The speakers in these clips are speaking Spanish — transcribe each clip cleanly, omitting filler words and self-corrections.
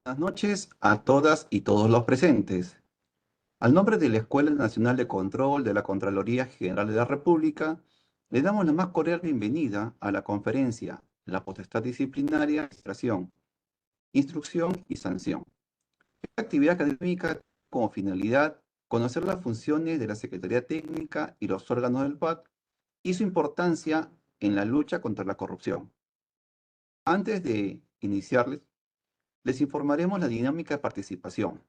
Buenas noches a todas y todos los presentes. Al nombre de la Escuela Nacional de Control de la Contraloría General de la República, le damos la más cordial bienvenida a la conferencia La Potestad Disciplinaria, Administración, Instrucción y Sanción. Esta actividad académica tiene como finalidad conocer las funciones de la Secretaría Técnica y los órganos del PAC y su importancia en la lucha contra la corrupción. Antes de iniciarles, les informaremos la dinámica de participación.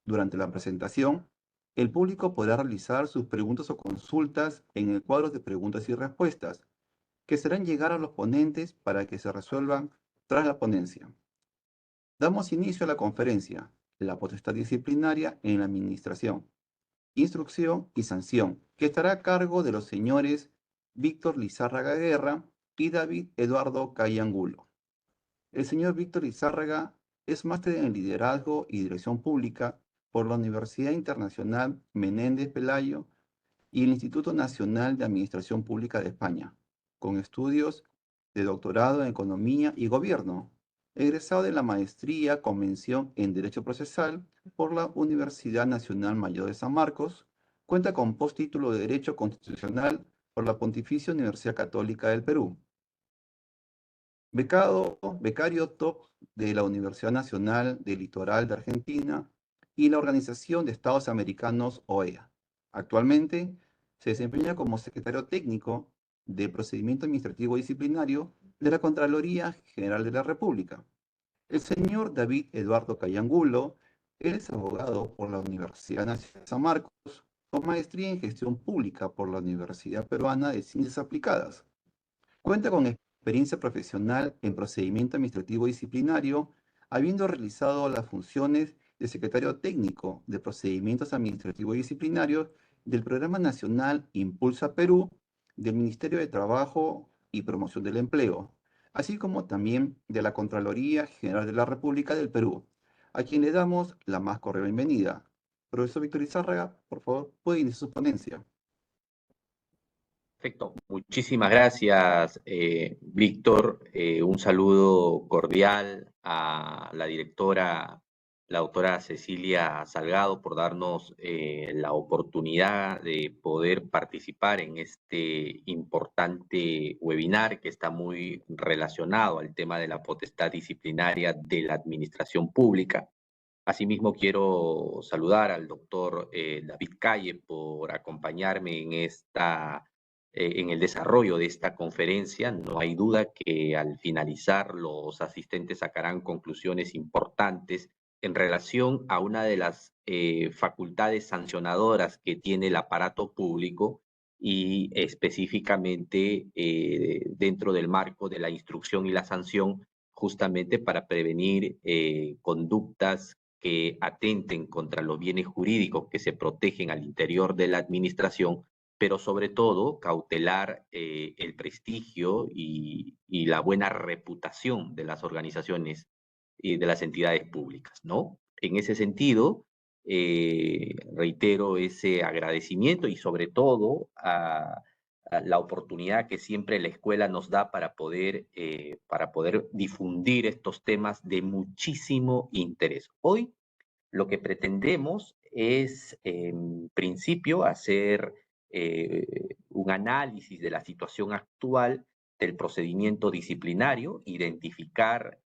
Durante la presentación, el público podrá realizar sus preguntas o consultas en el cuadro de preguntas y respuestas, que serán llegar a los ponentes para que se resuelvan tras la ponencia. Damos inicio a la conferencia, La potestad disciplinaria en la administración, instrucción y sanción, que estará a cargo de los señores Víctor Lizárraga Guerra y David Eduardo Cayangulo. El señor Víctor Lizárraga es máster en Liderazgo y Dirección Pública por la Universidad Internacional Menéndez Pelayo y el Instituto Nacional de Administración Pública de España, con estudios de doctorado en Economía y Gobierno, egresado de la maestría con mención en Derecho Procesal por la Universidad Nacional Mayor de San Marcos. Cuenta con postítulo de Derecho Constitucional por la Pontificia Universidad Católica del Perú. Becario top de la Universidad Nacional del Litoral de Argentina y la Organización de Estados Americanos OEA. Actualmente se desempeña como secretario técnico de Procedimiento Administrativo Disciplinario de la Contraloría General de la República. El señor David Eduardo Cayangulo es abogado por la Universidad Nacional de San Marcos, con maestría en Gestión Pública por la Universidad Peruana de Ciencias Aplicadas. Cuenta con experiencia profesional en procedimiento administrativo disciplinario, habiendo realizado las funciones de secretario técnico de procedimientos administrativos disciplinarios del Programa Nacional Impulsa Perú, del Ministerio de Trabajo y Promoción del Empleo, así como también de la Contraloría General de la República del Perú, a quien le damos la más cordial bienvenida. Profesor Víctor Izárraga, por favor, puede iniciar su ponencia. Perfecto, muchísimas gracias, Víctor. Un saludo cordial a la directora, la doctora Cecilia Salgado, por darnos la oportunidad de poder participar en este importante webinar que está muy relacionado al tema de la potestad disciplinaria de la administración pública. Asimismo, quiero saludar al doctor David Calle por acompañarme en el desarrollo de esta conferencia. No hay duda que al finalizar los asistentes sacarán conclusiones importantes en relación a una de las facultades sancionadoras que tiene el aparato público y específicamente dentro del marco de la instrucción y la sanción, justamente para prevenir conductas que atenten contra los bienes jurídicos que se protegen al interior de la administración, pero sobre todo cautelar el prestigio y la buena reputación de las organizaciones y de las entidades públicas, ¿no? En ese sentido, reitero ese agradecimiento y sobre todo a la oportunidad que siempre la escuela nos da para poder difundir estos temas de muchísimo interés. Hoy lo que pretendemos es, en principio, hacer un análisis de la situación actual del procedimiento disciplinario, identificar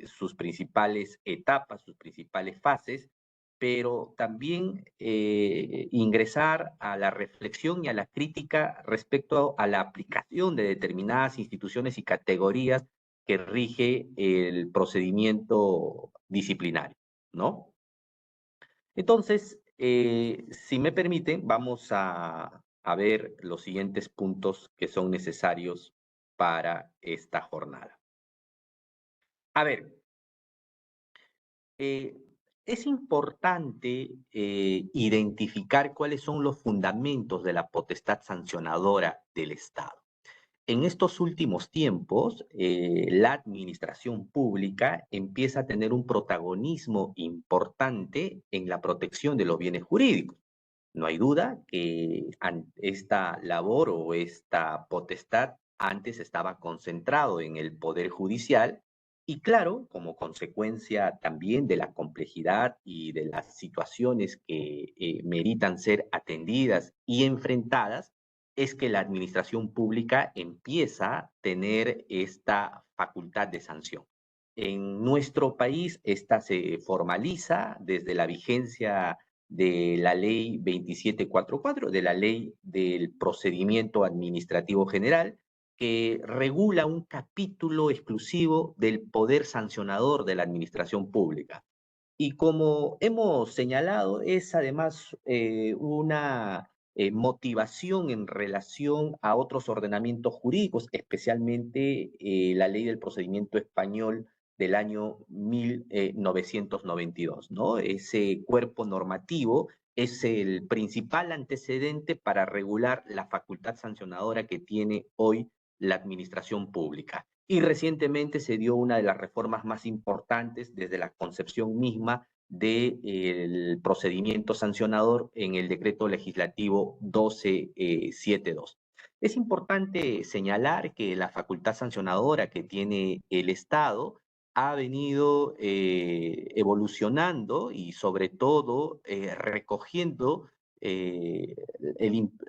sus principales etapas, sus principales fases, pero también ingresar a la reflexión y a la crítica respecto a la aplicación de determinadas instituciones y categorías que rige el procedimiento disciplinario, ¿no? Entonces, si me permiten, vamos a ver los siguientes puntos que son necesarios para esta jornada. A ver, eh, es importante identificar cuáles son los fundamentos de la potestad sancionadora del Estado. En estos últimos tiempos, la administración pública empieza a tener un protagonismo importante en la protección de los bienes jurídicos. No hay duda que esta labor o esta potestad antes estaba concentrado en el Poder Judicial Y claro, como consecuencia también de la complejidad y de las situaciones que meritan ser atendidas y enfrentadas, es que la administración pública empieza a tener esta facultad de sanción. En nuestro país, esta se formaliza desde la vigencia de la ley 2744, de la ley del procedimiento administrativo general, que regula un capítulo exclusivo del poder sancionador de la administración pública. Y como hemos señalado, es además una motivación en relación a otros ordenamientos jurídicos, especialmente la ley del procedimiento español del año 1992, ¿no? Ese cuerpo normativo es el principal antecedente para regular la facultad sancionadora que tiene hoy la administración pública. Y recientemente se dio una de las reformas más importantes desde la concepción misma del procedimiento sancionador en el decreto legislativo 1272. Es importante señalar que la facultad sancionadora que tiene el Estado ha venido evolucionando y sobre todo recogiendo eh,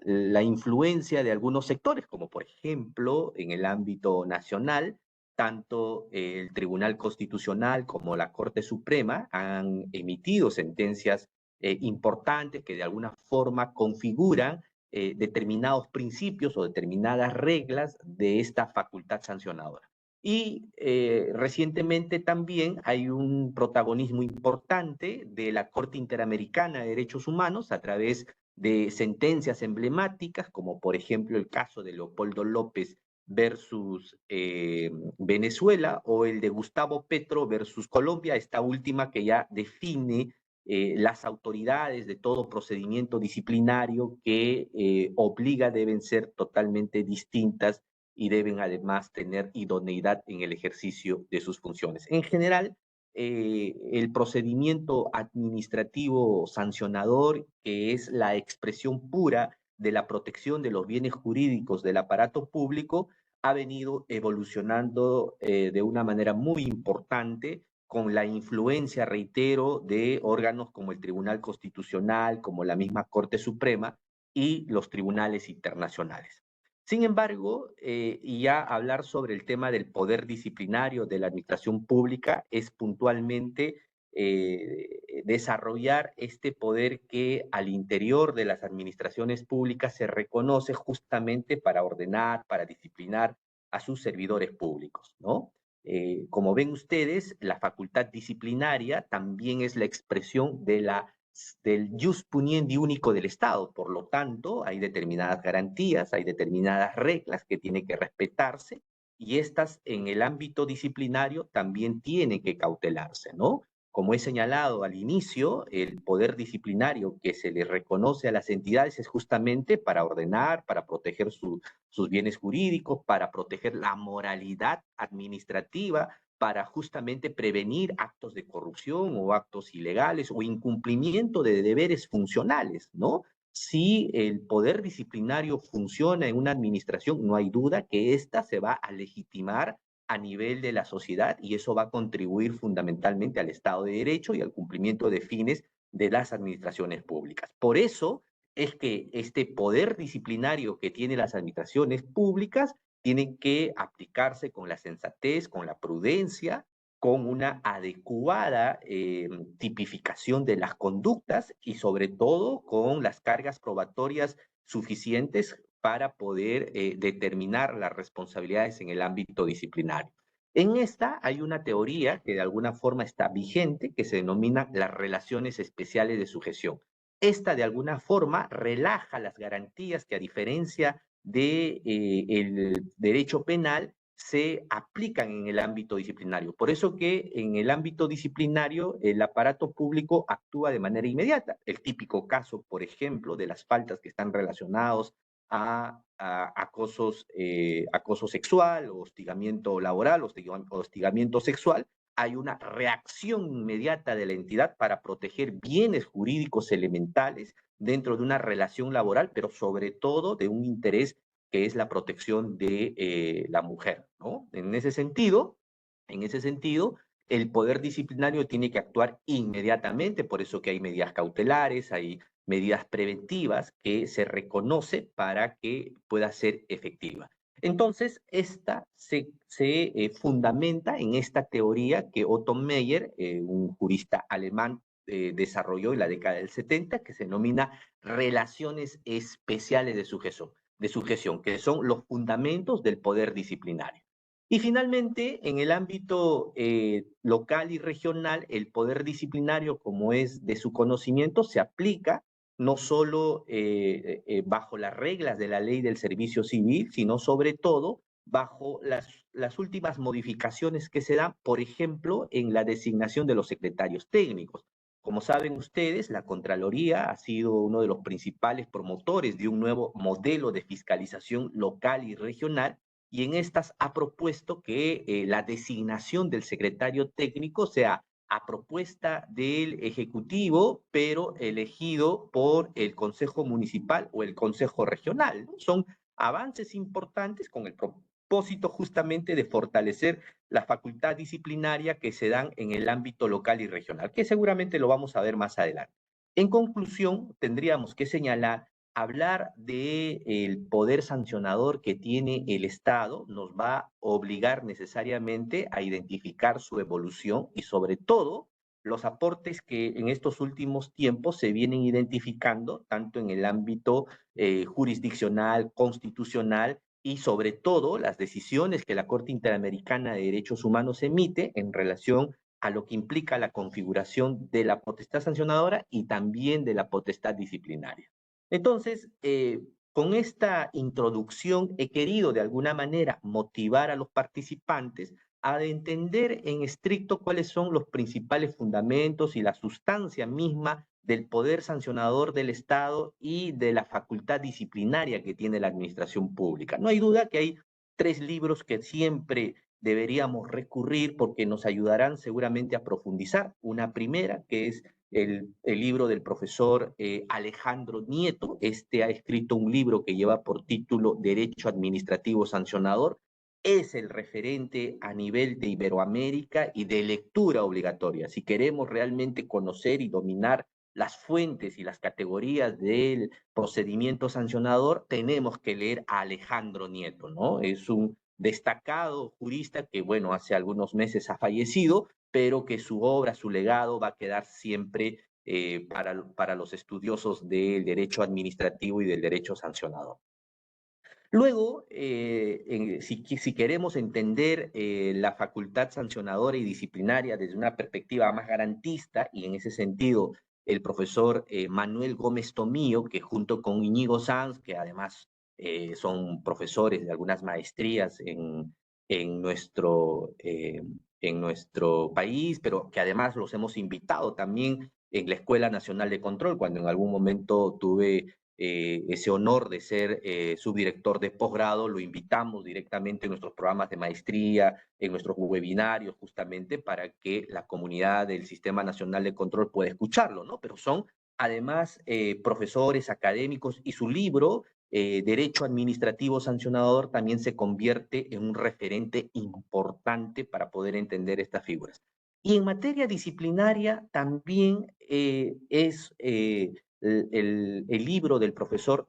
la influencia de algunos sectores, como por ejemplo en el ámbito nacional, tanto el Tribunal Constitucional como la Corte Suprema han emitido sentencias importantes que de alguna forma configuran determinados principios o determinadas reglas de esta facultad sancionadora. Y recientemente también hay un protagonismo importante de la Corte Interamericana de Derechos Humanos a través de sentencias emblemáticas, como por ejemplo el caso de Leopoldo López versus Venezuela o el de Gustavo Petro versus Colombia, esta última que ya define las autoridades de todo procedimiento disciplinario que obliga deben ser totalmente distintas y deben además tener idoneidad en el ejercicio de sus funciones. En general, el procedimiento administrativo sancionador, que es la expresión pura de la protección de los bienes jurídicos del aparato público, ha venido evolucionando de una manera muy importante con la influencia, reitero, de órganos como el Tribunal Constitucional, como la misma Corte Suprema y los tribunales internacionales. Sin embargo, y ya hablar sobre el tema del poder disciplinario de la administración pública es puntualmente desarrollar este poder que al interior de las administraciones públicas se reconoce justamente para ordenar, para disciplinar a sus servidores públicos, ¿no? Como ven ustedes, la facultad disciplinaria también es la expresión del jus puniendi único del Estado. Por lo tanto, hay determinadas garantías, hay determinadas reglas que tienen que respetarse y estas en el ámbito disciplinario también tienen que cautelarse, ¿no? Como he señalado al inicio, el poder disciplinario que se le reconoce a las entidades es justamente para ordenar, para proteger sus bienes jurídicos, para proteger la moralidad administrativa, para justamente prevenir actos de corrupción o actos ilegales o incumplimiento de deberes funcionales, ¿no? Si el poder disciplinario funciona en una administración, no hay duda que ésta se va a legitimar a nivel de la sociedad y eso va a contribuir fundamentalmente al Estado de Derecho y al cumplimiento de fines de las administraciones públicas. Por eso es que este poder disciplinario que tienen las administraciones públicas tiene que aplicarse con la sensatez, con la prudencia, con una adecuada tipificación de las conductas y sobre todo con las cargas probatorias suficientes para poder determinar las responsabilidades en el ámbito disciplinario. En esta hay una teoría que de alguna forma está vigente, que se denomina las relaciones especiales de sujeción. Esta de alguna forma relaja las garantías que a diferencia del derecho penal se aplican en el ámbito disciplinario. Por eso que en el ámbito disciplinario el aparato público actúa de manera inmediata. El típico caso, por ejemplo, de las faltas que están relacionados a acoso sexual, hostigamiento laboral, hostigamiento sexual, hay una reacción inmediata de la entidad para proteger bienes jurídicos elementales dentro de una relación laboral, pero sobre todo de un interés que es la protección de la mujer, ¿no? En ese sentido, En ese sentido, el poder disciplinario tiene que actuar inmediatamente, por eso que hay medidas cautelares, hay medidas preventivas que se reconoce para que pueda ser efectiva. Entonces, esta se fundamenta en esta teoría que Otto Meyer, un jurista alemán, desarrolló en la década del 70, que se denomina relaciones especiales de sujeción, que son los fundamentos del poder disciplinario. Y finalmente, en el ámbito local y regional, el poder disciplinario, como es de su conocimiento, se aplica no solo bajo las reglas de la ley del servicio civil, sino sobre todo bajo las últimas modificaciones que se dan, por ejemplo, en la designación de los secretarios técnicos. Como saben ustedes, la Contraloría ha sido uno de los principales promotores de un nuevo modelo de fiscalización local y regional, y en estas ha propuesto que la designación del secretario técnico sea a propuesta del Ejecutivo, pero elegido por el Consejo Municipal o el Consejo Regional, ¿no? Son avances importantes con el propósito justamente de fortalecer la facultad disciplinaria que se dan en el ámbito local y regional, que seguramente lo vamos a ver más adelante. En conclusión, tendríamos que señalar, hablar del poder sancionador que tiene el Estado nos va a obligar necesariamente a identificar su evolución y sobre todo los aportes que en estos últimos tiempos se vienen identificando tanto en el ámbito jurisdiccional, constitucional y sobre todo las decisiones que la Corte Interamericana de Derechos Humanos emite en relación a lo que implica la configuración de la potestad sancionadora y también de la potestad disciplinaria. Entonces, con esta introducción he querido de alguna manera motivar a los participantes a entender en estricto cuáles son los principales fundamentos y la sustancia misma del poder sancionador del Estado y de la facultad disciplinaria que tiene la administración pública. No hay duda que hay tres libros que siempre deberíamos recurrir porque nos ayudarán seguramente a profundizar. Una primera, que es el libro del profesor Alejandro Nieto. Este ha escrito un libro que lleva por título Derecho Administrativo Sancionador. Es el referente a nivel de Iberoamérica y de lectura obligatoria. Si queremos realmente conocer y dominar las fuentes y las categorías del procedimiento sancionador, tenemos que leer a Alejandro Nieto, ¿no? Es un destacado jurista que, bueno, hace algunos meses ha fallecido, pero que su obra, su legado va a quedar siempre para los estudiosos del derecho administrativo y del derecho sancionador. Luego, si queremos entender la facultad sancionadora y disciplinaria desde una perspectiva más garantista, y en ese sentido el profesor Manuel Gómez Tomillo, que junto con Íñigo Sanz, que además son profesores de algunas maestrías en nuestro país, pero que además los hemos invitado también en la Escuela Nacional de Control, cuando en algún momento tuve ese honor de ser subdirector de posgrado, lo invitamos directamente en nuestros programas de maestría, en nuestros webinarios, justamente para que la comunidad del Sistema Nacional de Control pueda escucharlo, ¿no? Pero son además profesores académicos y su libro, Derecho Administrativo Sancionador, también se convierte en un referente importante para poder entender estas figuras. Y en materia disciplinaria también es el libro del profesor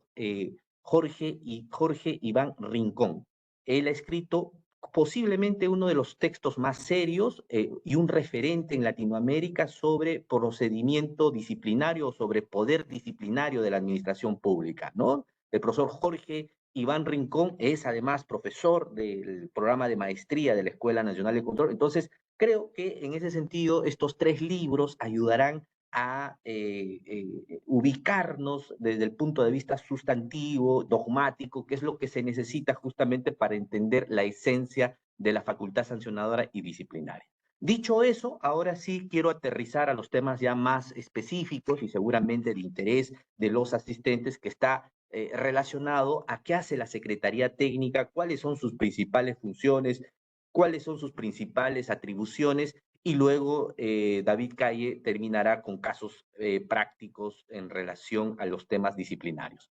Jorge Iván Rincón. Él ha escrito posiblemente uno de los textos más serios y un referente en Latinoamérica sobre procedimiento disciplinario o sobre poder disciplinario de la administración pública, ¿no? El profesor Jorge Iván Rincón es además profesor del programa de maestría de la Escuela Nacional de Control. Entonces, creo que en ese sentido estos tres libros ayudarán a ubicarnos desde el punto de vista sustantivo, dogmático, que es lo que se necesita justamente para entender la esencia de la facultad sancionadora y disciplinaria. Dicho eso, ahora sí quiero aterrizar a los temas ya más específicos y seguramente de interés de los asistentes, que está relacionado a qué hace la Secretaría Técnica, cuáles son sus principales funciones, cuáles son sus principales atribuciones y luego David Calle terminará con casos prácticos en relación a los temas disciplinarios.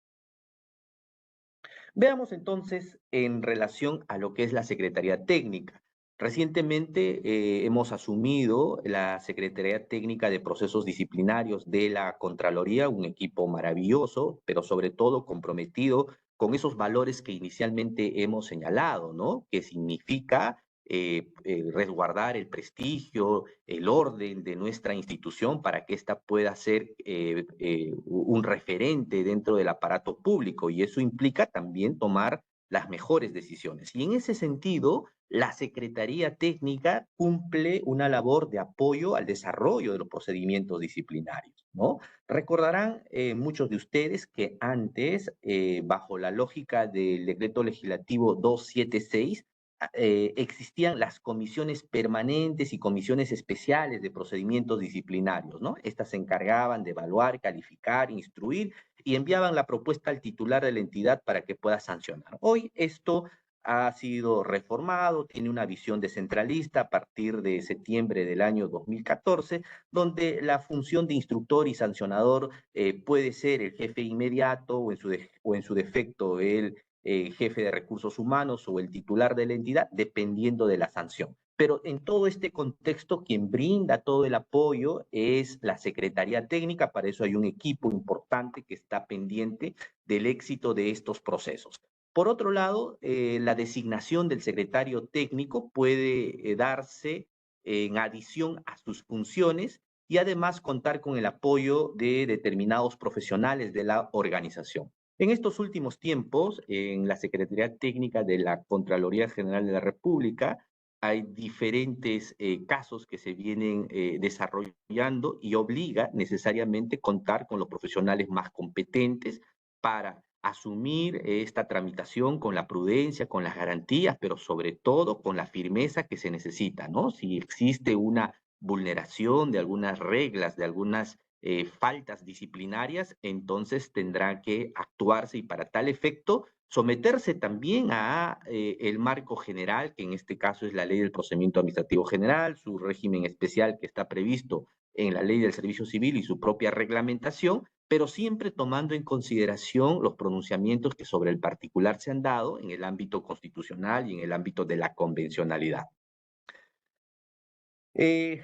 Veamos entonces en relación a lo que es la Secretaría Técnica. Recientemente hemos asumido la Secretaría Técnica de Procesos Disciplinarios de la Contraloría, un equipo maravilloso, pero sobre todo comprometido con esos valores que inicialmente hemos señalado, ¿no? Que significa resguardar el prestigio, el orden de nuestra institución para que ésta pueda ser un referente dentro del aparato público, y eso implica también tomar las mejores decisiones. Y en ese sentido, la Secretaría Técnica cumple una labor de apoyo al desarrollo de los procedimientos disciplinarios, ¿no? Recordarán muchos de ustedes que antes, bajo la lógica del decreto legislativo 276, existían las comisiones permanentes y comisiones especiales de procedimientos disciplinarios, ¿no? Estas se encargaban de evaluar, calificar, instruir y enviaban la propuesta al titular de la entidad para que pueda sancionar. Hoy esto ha sido reformado, tiene una visión descentralista a partir de septiembre del año 2014, donde la función de instructor y sancionador puede ser el jefe inmediato o en su defecto el jefe de recursos humanos o el titular de la entidad, dependiendo de la sanción. Pero en todo este contexto, quien brinda todo el apoyo es la Secretaría Técnica. Para eso hay un equipo importante que está pendiente del éxito de estos procesos. Por otro lado, la designación del secretario técnico puede darse en adición a sus funciones y además contar con el apoyo de determinados profesionales de la organización. En estos últimos tiempos, en la Secretaría Técnica de la Contraloría General de la República, hay diferentes casos que se vienen desarrollando y obliga necesariamente contar con los profesionales más competentes para asumir esta tramitación con la prudencia, con las garantías, pero sobre todo con la firmeza que se necesita, ¿no? Si existe una vulneración de algunas reglas, de algunas faltas disciplinarias, entonces tendrá que actuarse y para tal efecto someterse también a el marco general, que en este caso es la Ley del Procedimiento Administrativo General, su régimen especial que está previsto en la Ley del Servicio Civil y su propia reglamentación, pero siempre tomando en consideración los pronunciamientos que sobre el particular se han dado en el ámbito constitucional y en el ámbito de la convencionalidad. Eh,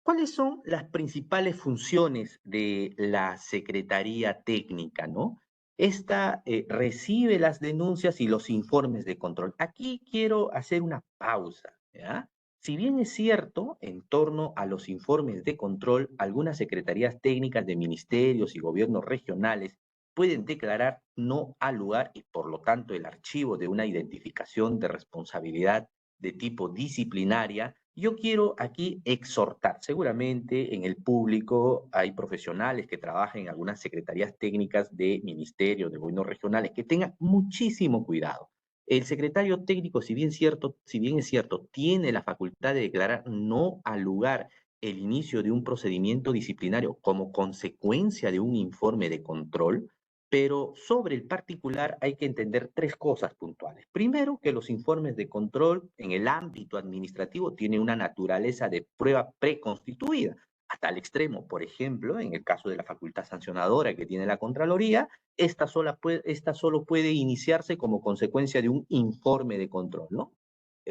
¿Cuáles son las principales funciones de la Secretaría Técnica, no? Esta recibe las denuncias y los informes de control. Aquí quiero hacer una pausa, ¿ya? Si bien es cierto, en torno a los informes de control, algunas secretarías técnicas de ministerios y gobiernos regionales pueden declarar no al lugar y por lo tanto el archivo de una identificación de responsabilidad de tipo disciplinaria, yo quiero aquí exhortar. Seguramente en el público hay profesionales que trabajan en algunas secretarías técnicas de ministerios, de gobiernos regionales, que tengan muchísimo cuidado. El secretario técnico, si bien es cierto, tiene la facultad de declarar no al lugar el inicio de un procedimiento disciplinario como consecuencia de un informe de control, pero sobre el particular hay que entender tres cosas puntuales. Primero, que los informes de control en el ámbito administrativo tienen una naturaleza de prueba preconstituida, a tal extremo, por ejemplo, en el caso de la facultad sancionadora que tiene la Contraloría, esta solo puede iniciarse como consecuencia de un informe de control, ¿no?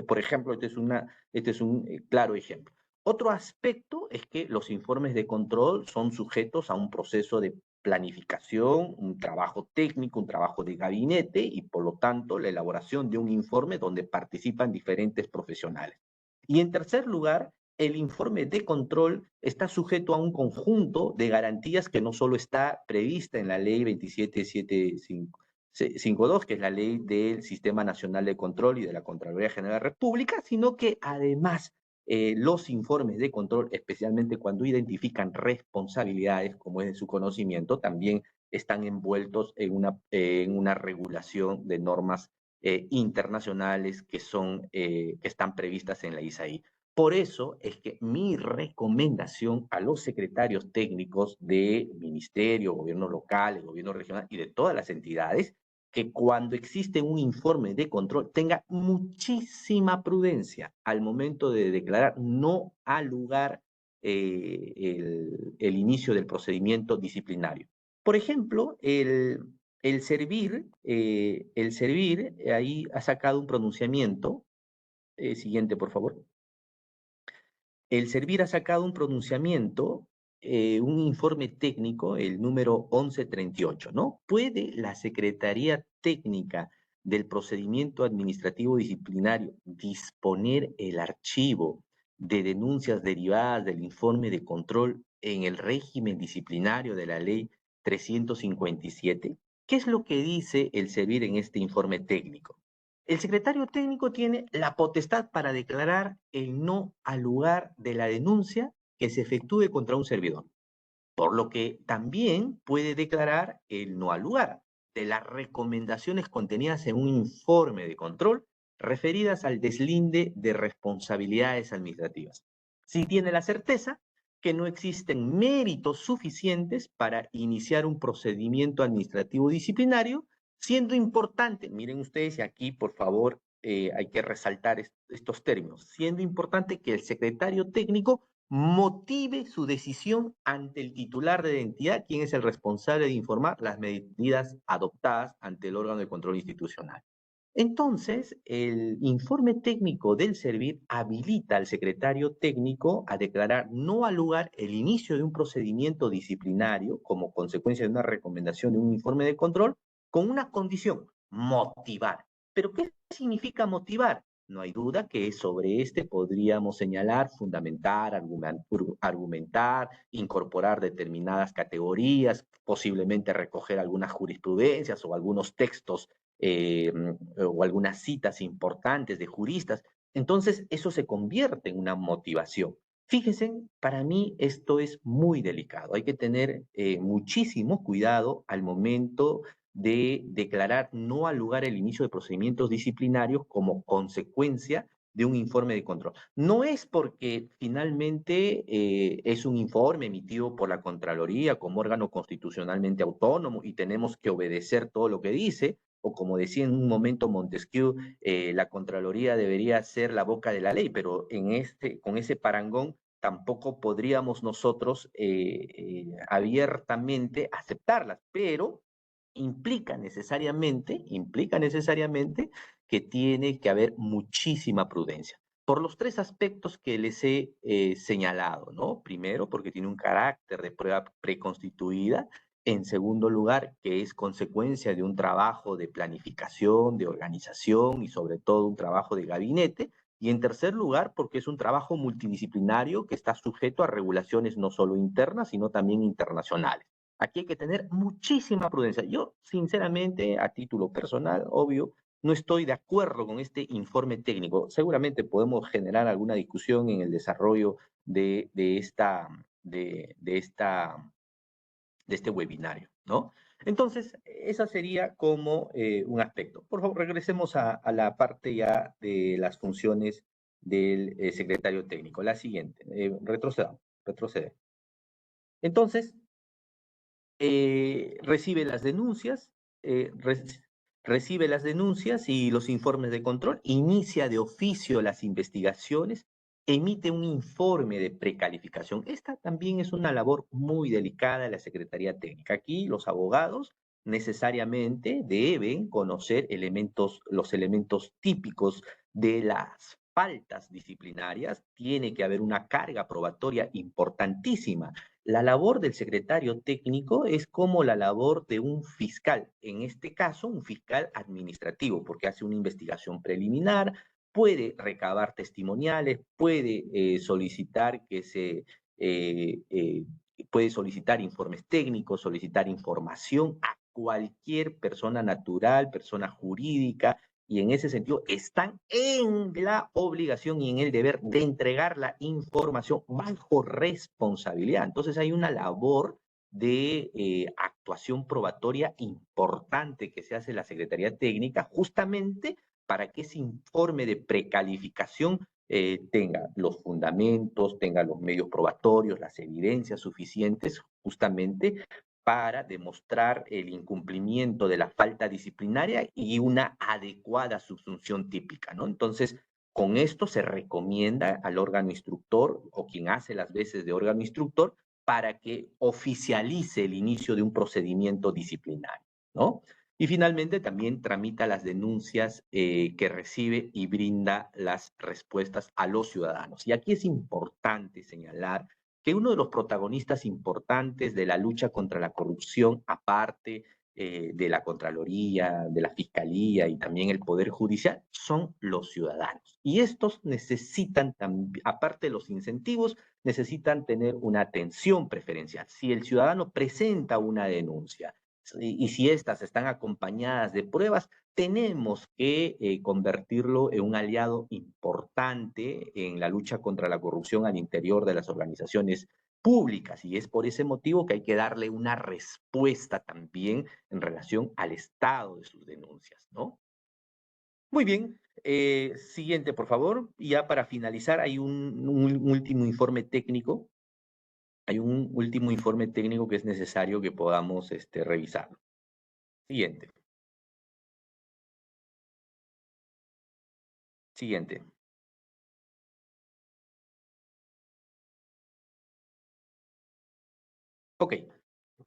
Por ejemplo, este es un claro ejemplo. Otro aspecto es que los informes de control son sujetos a un proceso de planificación, un trabajo técnico, un trabajo de gabinete y por lo tanto la elaboración de un informe donde participan diferentes profesionales. Y en tercer lugar, el informe de control está sujeto a un conjunto de garantías que no solo está prevista en la ley 27752, que es la ley del Sistema Nacional de Control y de la Contraloría General de la República, sino que además los informes de control, especialmente cuando identifican responsabilidades, como es de su conocimiento, también están envueltos en una regulación de normas internacionales que están previstas en la ISAI. Por eso es que mi recomendación a los secretarios técnicos de ministerio, gobierno local, gobierno regional y de todas las entidades, que cuando existe un informe de control tenga muchísima prudencia al momento de declarar no al lugar el inicio del procedimiento disciplinario. Por ejemplo, el Servir ahí ha sacado un pronunciamiento Siguiente, por favor. El Servir ha sacado un pronunciamiento, un informe técnico, el número 1138, ¿no? ¿Puede la Secretaría Técnica del Procedimiento Administrativo Disciplinario disponer el archivo de denuncias derivadas del informe de control en el régimen disciplinario de la Ley 357? ¿Qué es lo que dice el Servir en este informe técnico? El secretario técnico tiene la potestad para declarar el no al lugar de la denuncia que se efectúe contra un servidor, por lo que también puede declarar el no al lugar de las recomendaciones contenidas en un informe de control referidas al deslinde de responsabilidades administrativas, si tiene la certeza que no existen méritos suficientes para iniciar un procedimiento administrativo disciplinario, siendo importante, miren ustedes, y aquí por favor hay que resaltar estos términos, siendo importante que el secretario técnico motive su decisión ante el titular de identidad, quien es el responsable de informar las medidas adoptadas ante el órgano de control institucional. Entonces, el informe técnico del Servir habilita al secretario técnico a declarar no al lugar el inicio de un procedimiento disciplinario como consecuencia de una recomendación de un informe de control con una condición: motivar. ¿Pero qué significa motivar? No hay duda que sobre este podríamos señalar, fundamentar, argumentar, incorporar determinadas categorías, posiblemente recoger algunas jurisprudencias o algunos textos o algunas citas importantes de juristas. Entonces, eso se convierte en una motivación. Fíjense, para mí esto es muy delicado. Hay que tener muchísimo cuidado al momento de declarar no al lugar el inicio de procedimientos disciplinarios como consecuencia de un informe de control. No es porque finalmente es un informe emitido por la Contraloría como órgano constitucionalmente autónomo y tenemos que obedecer todo lo que dice, o como decía en un momento Montesquieu, la Contraloría debería ser la boca de la ley, pero con ese parangón tampoco podríamos nosotros abiertamente aceptarlas, pero implica necesariamente que tiene que haber muchísima prudencia. Por los tres aspectos que les he señalado, ¿no? Primero, porque tiene un carácter de prueba preconstituida. En segundo lugar, que es consecuencia de un trabajo de planificación, de organización y sobre todo un trabajo de gabinete. Y en tercer lugar, porque es un trabajo multidisciplinario que está sujeto a regulaciones no solo internas, sino también internacionales. Aquí hay que tener muchísima prudencia. Yo, sinceramente, a título personal, obvio, no estoy de acuerdo con este informe técnico. Seguramente podemos generar alguna discusión en el desarrollo de este webinario, ¿no? Entonces, esa sería como un aspecto. Por favor, regresemos a la parte ya de las funciones del secretario técnico. La siguiente, retrocede. Entonces, recibe las denuncias, eh, re- recibe las denuncias y los informes de control, inicia de oficio las investigaciones, emite un informe de precalificación. Esta también es una labor muy delicada de la Secretaría Técnica. Aquí los abogados necesariamente deben conocer los elementos típicos de las faltas disciplinarias. Tiene que haber una carga probatoria importantísima. La labor del secretario técnico es como la labor de un fiscal, en este caso un fiscal administrativo, porque hace una investigación preliminar, puede recabar testimoniales, eh, eh, puede solicitar informes técnicos, solicitar información a cualquier persona natural, persona jurídica, y en ese sentido están en la obligación y en el deber de entregar la información bajo responsabilidad. Entonces hay una labor de actuación probatoria importante que se hace en la Secretaría Técnica justamente para que ese informe de precalificación tenga los fundamentos, tenga los medios probatorios, las evidencias suficientes justamente para demostrar el incumplimiento de la falta disciplinaria y una adecuada subsunción típica, ¿no? Entonces, con esto se recomienda al órgano instructor o quien hace las veces de órgano instructor para que oficialice el inicio de un procedimiento disciplinario, ¿no? Y finalmente también tramita las denuncias que recibe y brinda las respuestas a los ciudadanos. Y aquí es importante señalar que uno de los protagonistas importantes de la lucha contra la corrupción, aparte de la Contraloría, de la Fiscalía y también el Poder Judicial, son los ciudadanos. Y estos necesitan, aparte de los incentivos, necesitan tener una atención preferencial. Si el ciudadano presenta una denuncia, y si estas están acompañadas de pruebas, tenemos que convertirlo en un aliado importante en la lucha contra la corrupción al interior de las organizaciones públicas. Y es por ese motivo que hay que darle una respuesta también en relación al estado de sus denuncias, ¿no? Muy bien. Siguiente, por favor. Y ya para finalizar, hay un último informe técnico. Hay un último informe técnico que es necesario que podamos revisarlo. Siguiente. Siguiente. Ok.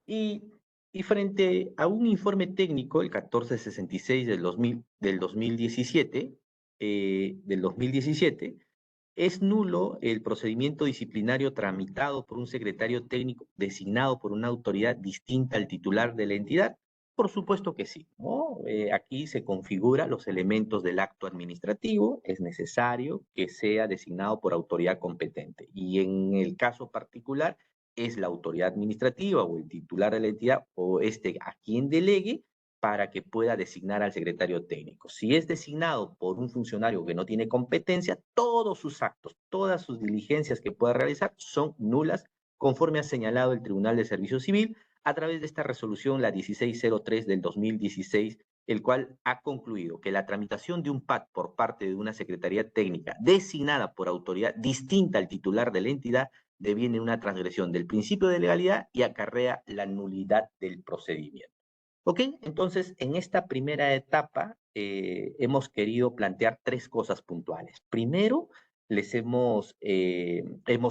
Y, y frente a un informe técnico, el 1466 del 2017, es nulo el procedimiento disciplinario tramitado por un secretario técnico designado por una autoridad distinta al titular de la entidad. Por supuesto que sí, ¿no? Aquí se configuran los elementos del acto administrativo, es necesario que sea designado por autoridad competente. Y en el caso particular, es la autoridad administrativa o el titular de la entidad o a quien delegue para que pueda designar al secretario técnico. Si es designado por un funcionario que no tiene competencia, todos sus actos, todas sus diligencias que pueda realizar son nulas, conforme ha señalado el Tribunal de Servicio Civil a través de esta resolución, la 1603 del 2016, el cual ha concluido que la tramitación de un PAT por parte de una Secretaría Técnica designada por autoridad distinta al titular de la entidad deviene una transgresión del principio de legalidad y acarrea la nulidad del procedimiento. ¿Ok? Entonces, en esta primera etapa hemos querido plantear tres cosas puntuales. Primero, hemos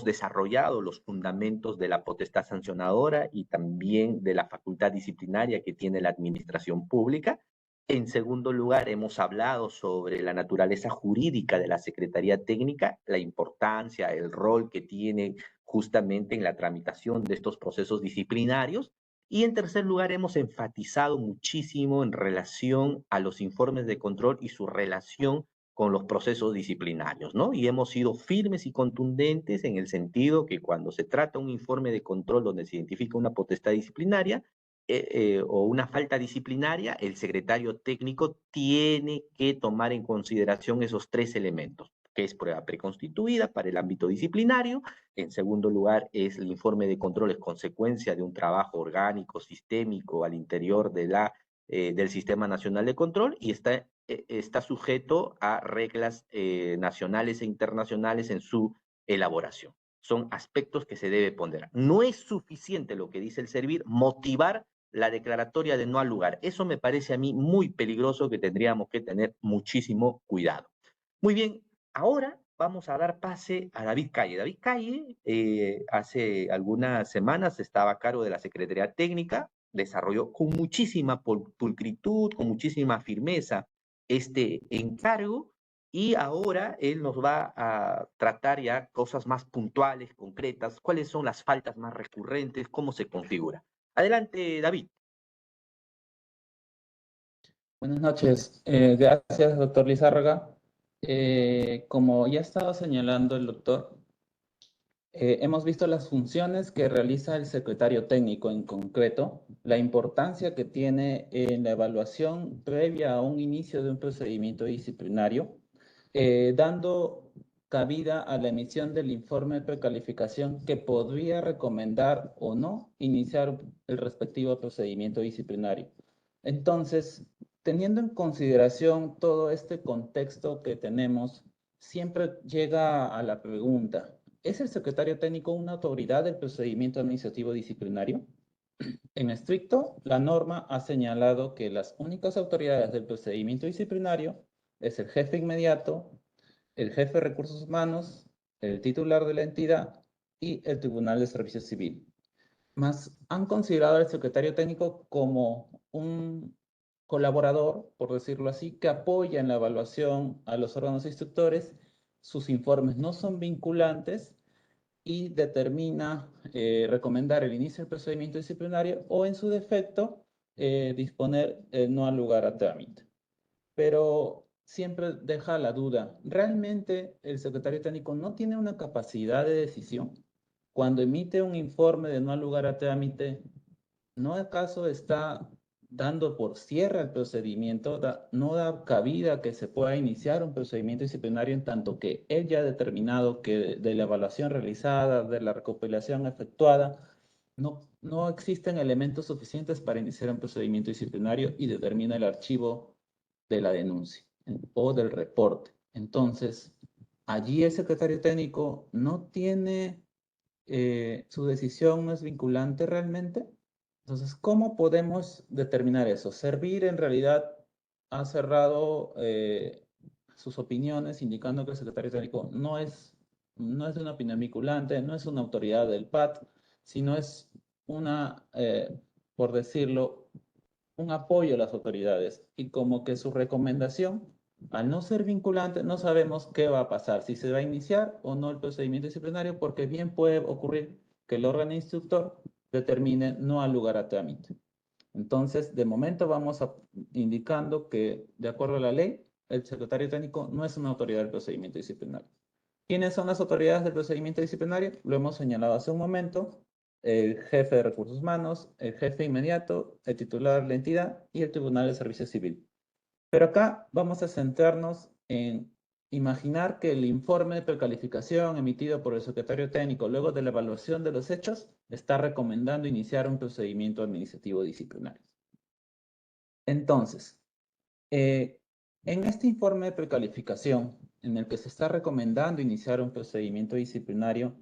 desarrollado los fundamentos de la potestad sancionadora y también de la facultad disciplinaria que tiene la administración pública. En segundo lugar, hemos hablado sobre la naturaleza jurídica de la Secretaría Técnica, la importancia, el rol que tiene justamente en la tramitación de estos procesos disciplinarios. Y en tercer lugar, hemos enfatizado muchísimo en relación a los informes de control y su relación con los procesos disciplinarios, ¿no? Y hemos sido firmes y contundentes en el sentido que cuando se trata un informe de control donde se identifica una potestad disciplinaria o una falta disciplinaria, el secretario técnico tiene que tomar en consideración esos tres elementos, que es prueba preconstituida para el ámbito disciplinario. En segundo lugar, es el informe de control, es consecuencia de un trabajo orgánico, sistémico al interior del Sistema Nacional de Control y está sujeto a reglas nacionales e internacionales en su elaboración. Son aspectos que se debe ponderar. No es suficiente lo que dice el servir, motivar la declaratoria de no al lugar. Eso me parece a mí muy peligroso, que tendríamos que tener muchísimo cuidado. Muy bien, ahora vamos a dar pase a David Calle. David Calle hace algunas semanas estaba a cargo de la Secretaría Técnica, desarrolló con muchísima pulcritud, con muchísima firmeza este encargo y ahora él nos va a tratar ya cosas más puntuales, concretas, cuáles son las faltas más recurrentes, cómo se configura. Adelante, David. Buenas noches. Gracias, doctor Lizárraga. Como ya estaba señalando el doctor, hemos visto las funciones que realiza el secretario técnico en concreto, la importancia que tiene en la evaluación previa a un inicio de un procedimiento disciplinario, dando cabida a la emisión del informe de precalificación que podría recomendar o no iniciar el respectivo procedimiento disciplinario. Entonces, teniendo en consideración todo este contexto que tenemos, siempre llega a la pregunta: ¿es el secretario técnico una autoridad del procedimiento administrativo disciplinario? En estricto, la norma ha señalado que las únicas autoridades del procedimiento disciplinario es el jefe inmediato, el jefe de recursos humanos, el titular de la entidad y el Tribunal de Servicio Civil. Más han considerado al secretario técnico como un colaborador, por decirlo así, que apoya en la evaluación a los órganos instructores. Sus informes no son vinculantes y determina recomendar el inicio del procedimiento disciplinario o, en su defecto, disponer no al lugar a trámite. Pero siempre deja la duda, ¿realmente el secretario técnico no tiene una capacidad de decisión? Cuando emite un informe de no al lugar a trámite, ¿no acaso está dando por cierre el procedimiento, no da cabida a que se pueda iniciar un procedimiento disciplinario en tanto que él ya ha determinado que de la evaluación realizada, de la recopilación efectuada, no existen elementos suficientes para iniciar un procedimiento disciplinario y determina el archivo de la denuncia o del reporte? Entonces, allí el secretario técnico no tiene, su decisión no es vinculante realmente. Entonces, ¿cómo podemos determinar eso? Servir en realidad ha cerrado sus opiniones indicando que el secretario técnico no es de una opinión vinculante, no es una autoridad del PAT, sino es una, por decirlo, un apoyo a las autoridades, y como que su recomendación, al no ser vinculante, no sabemos qué va a pasar, si se va a iniciar o no el procedimiento disciplinario, porque bien puede ocurrir que el órgano instructor determine no al lugar a trámite. Entonces, de momento vamos indicando que, de acuerdo a la ley, el secretario técnico no es una autoridad del procedimiento disciplinario. ¿Quiénes son las autoridades del procedimiento disciplinario? Lo hemos señalado hace un momento: el jefe de recursos humanos, el jefe inmediato, el titular de la entidad y el Tribunal de Servicio Civil. Pero acá vamos a centrarnos en imaginar que el informe de precalificación emitido por el secretario técnico luego de la evaluación de los hechos está recomendando iniciar un procedimiento administrativo disciplinario. Entonces, en este informe de precalificación, en el que se está recomendando iniciar un procedimiento disciplinario,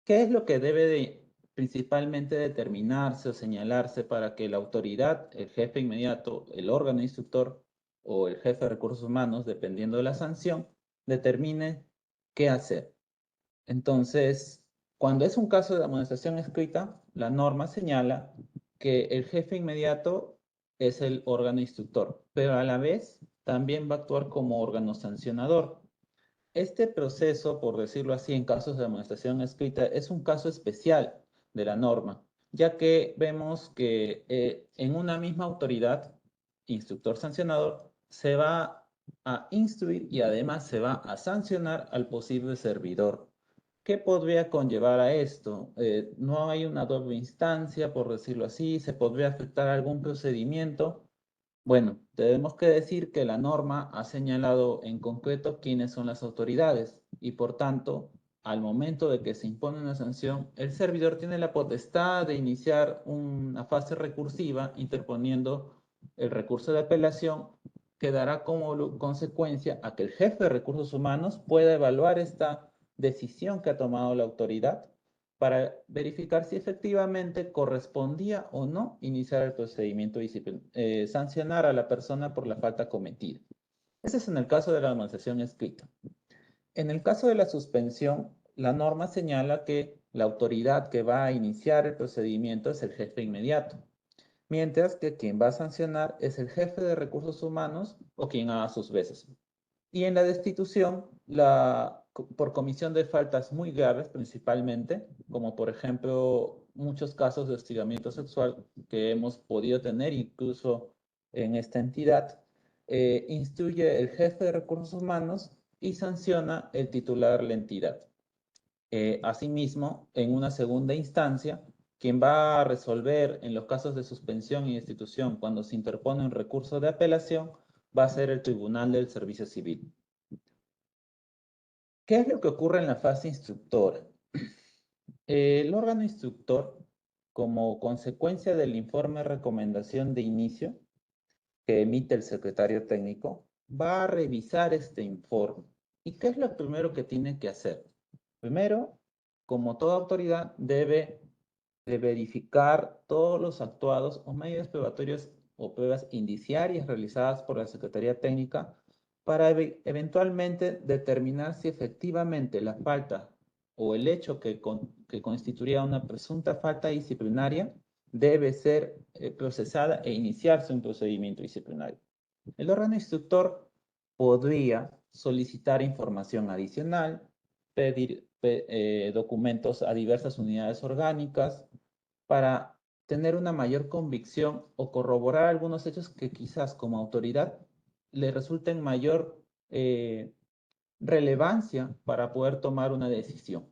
¿qué es lo que debe principalmente determinarse o señalarse para que la autoridad, el jefe inmediato, el órgano instructor o el jefe de recursos humanos, dependiendo de la sanción, determine qué hacer? Entonces, cuando es un caso de amonestación escrita, la norma señala que el jefe inmediato es el órgano instructor, pero a la vez también va a actuar como órgano sancionador. Este proceso, por decirlo así, en casos de amonestación escrita, es un caso especial de la norma, ya que vemos que en una misma autoridad, instructor sancionador, se va a instruir y además se va a sancionar al posible servidor. ¿Qué podría conllevar a esto? No hay una doble instancia, por decirlo así, se podría afectar algún procedimiento. Bueno, tenemos que decir que la norma ha señalado en concreto quiénes son las autoridades y, por tanto, al momento de que se impone una sanción, el servidor tiene la potestad de iniciar una fase recursiva interponiendo el recurso de apelación, que dará como consecuencia a que el jefe de recursos humanos pueda evaluar esta decisión que ha tomado la autoridad para verificar si efectivamente correspondía o no iniciar el procedimiento disciplinario, sancionar a la persona por la falta cometida. Ese es en el caso de la amonestación escrita. En el caso de la suspensión, la norma señala que la autoridad que va a iniciar el procedimiento es el jefe inmediato, mientras que quien va a sancionar es el jefe de recursos humanos o quien haga sus veces. Y en la destitución, por comisión de faltas muy graves principalmente, como por ejemplo muchos casos de hostigamiento sexual que hemos podido tener incluso en esta entidad, instruye el jefe de recursos humanos y sanciona el titular de la entidad. Asimismo, en una segunda instancia, quien va a resolver en los casos de suspensión y destitución cuando se interpone un recurso de apelación va a ser el Tribunal del Servicio Civil. ¿Qué es lo que ocurre en la fase instructora? El órgano instructor, como consecuencia del informe de recomendación de inicio que emite el secretario técnico, va a revisar este informe. ¿Y qué es lo primero que tiene que hacer? Primero, como toda autoridad, debe de verificar todos los actuados o medios probatorios o pruebas indiciarias realizadas por la Secretaría Técnica para eventualmente determinar si efectivamente la falta o el hecho que constituiría una presunta falta disciplinaria debe ser procesada e iniciarse un procedimiento disciplinario. El órgano instructor podría solicitar información adicional, pedir documentos a diversas unidades orgánicas para tener una mayor convicción o corroborar algunos hechos que quizás como autoridad le resulten mayor relevancia para poder tomar una decisión.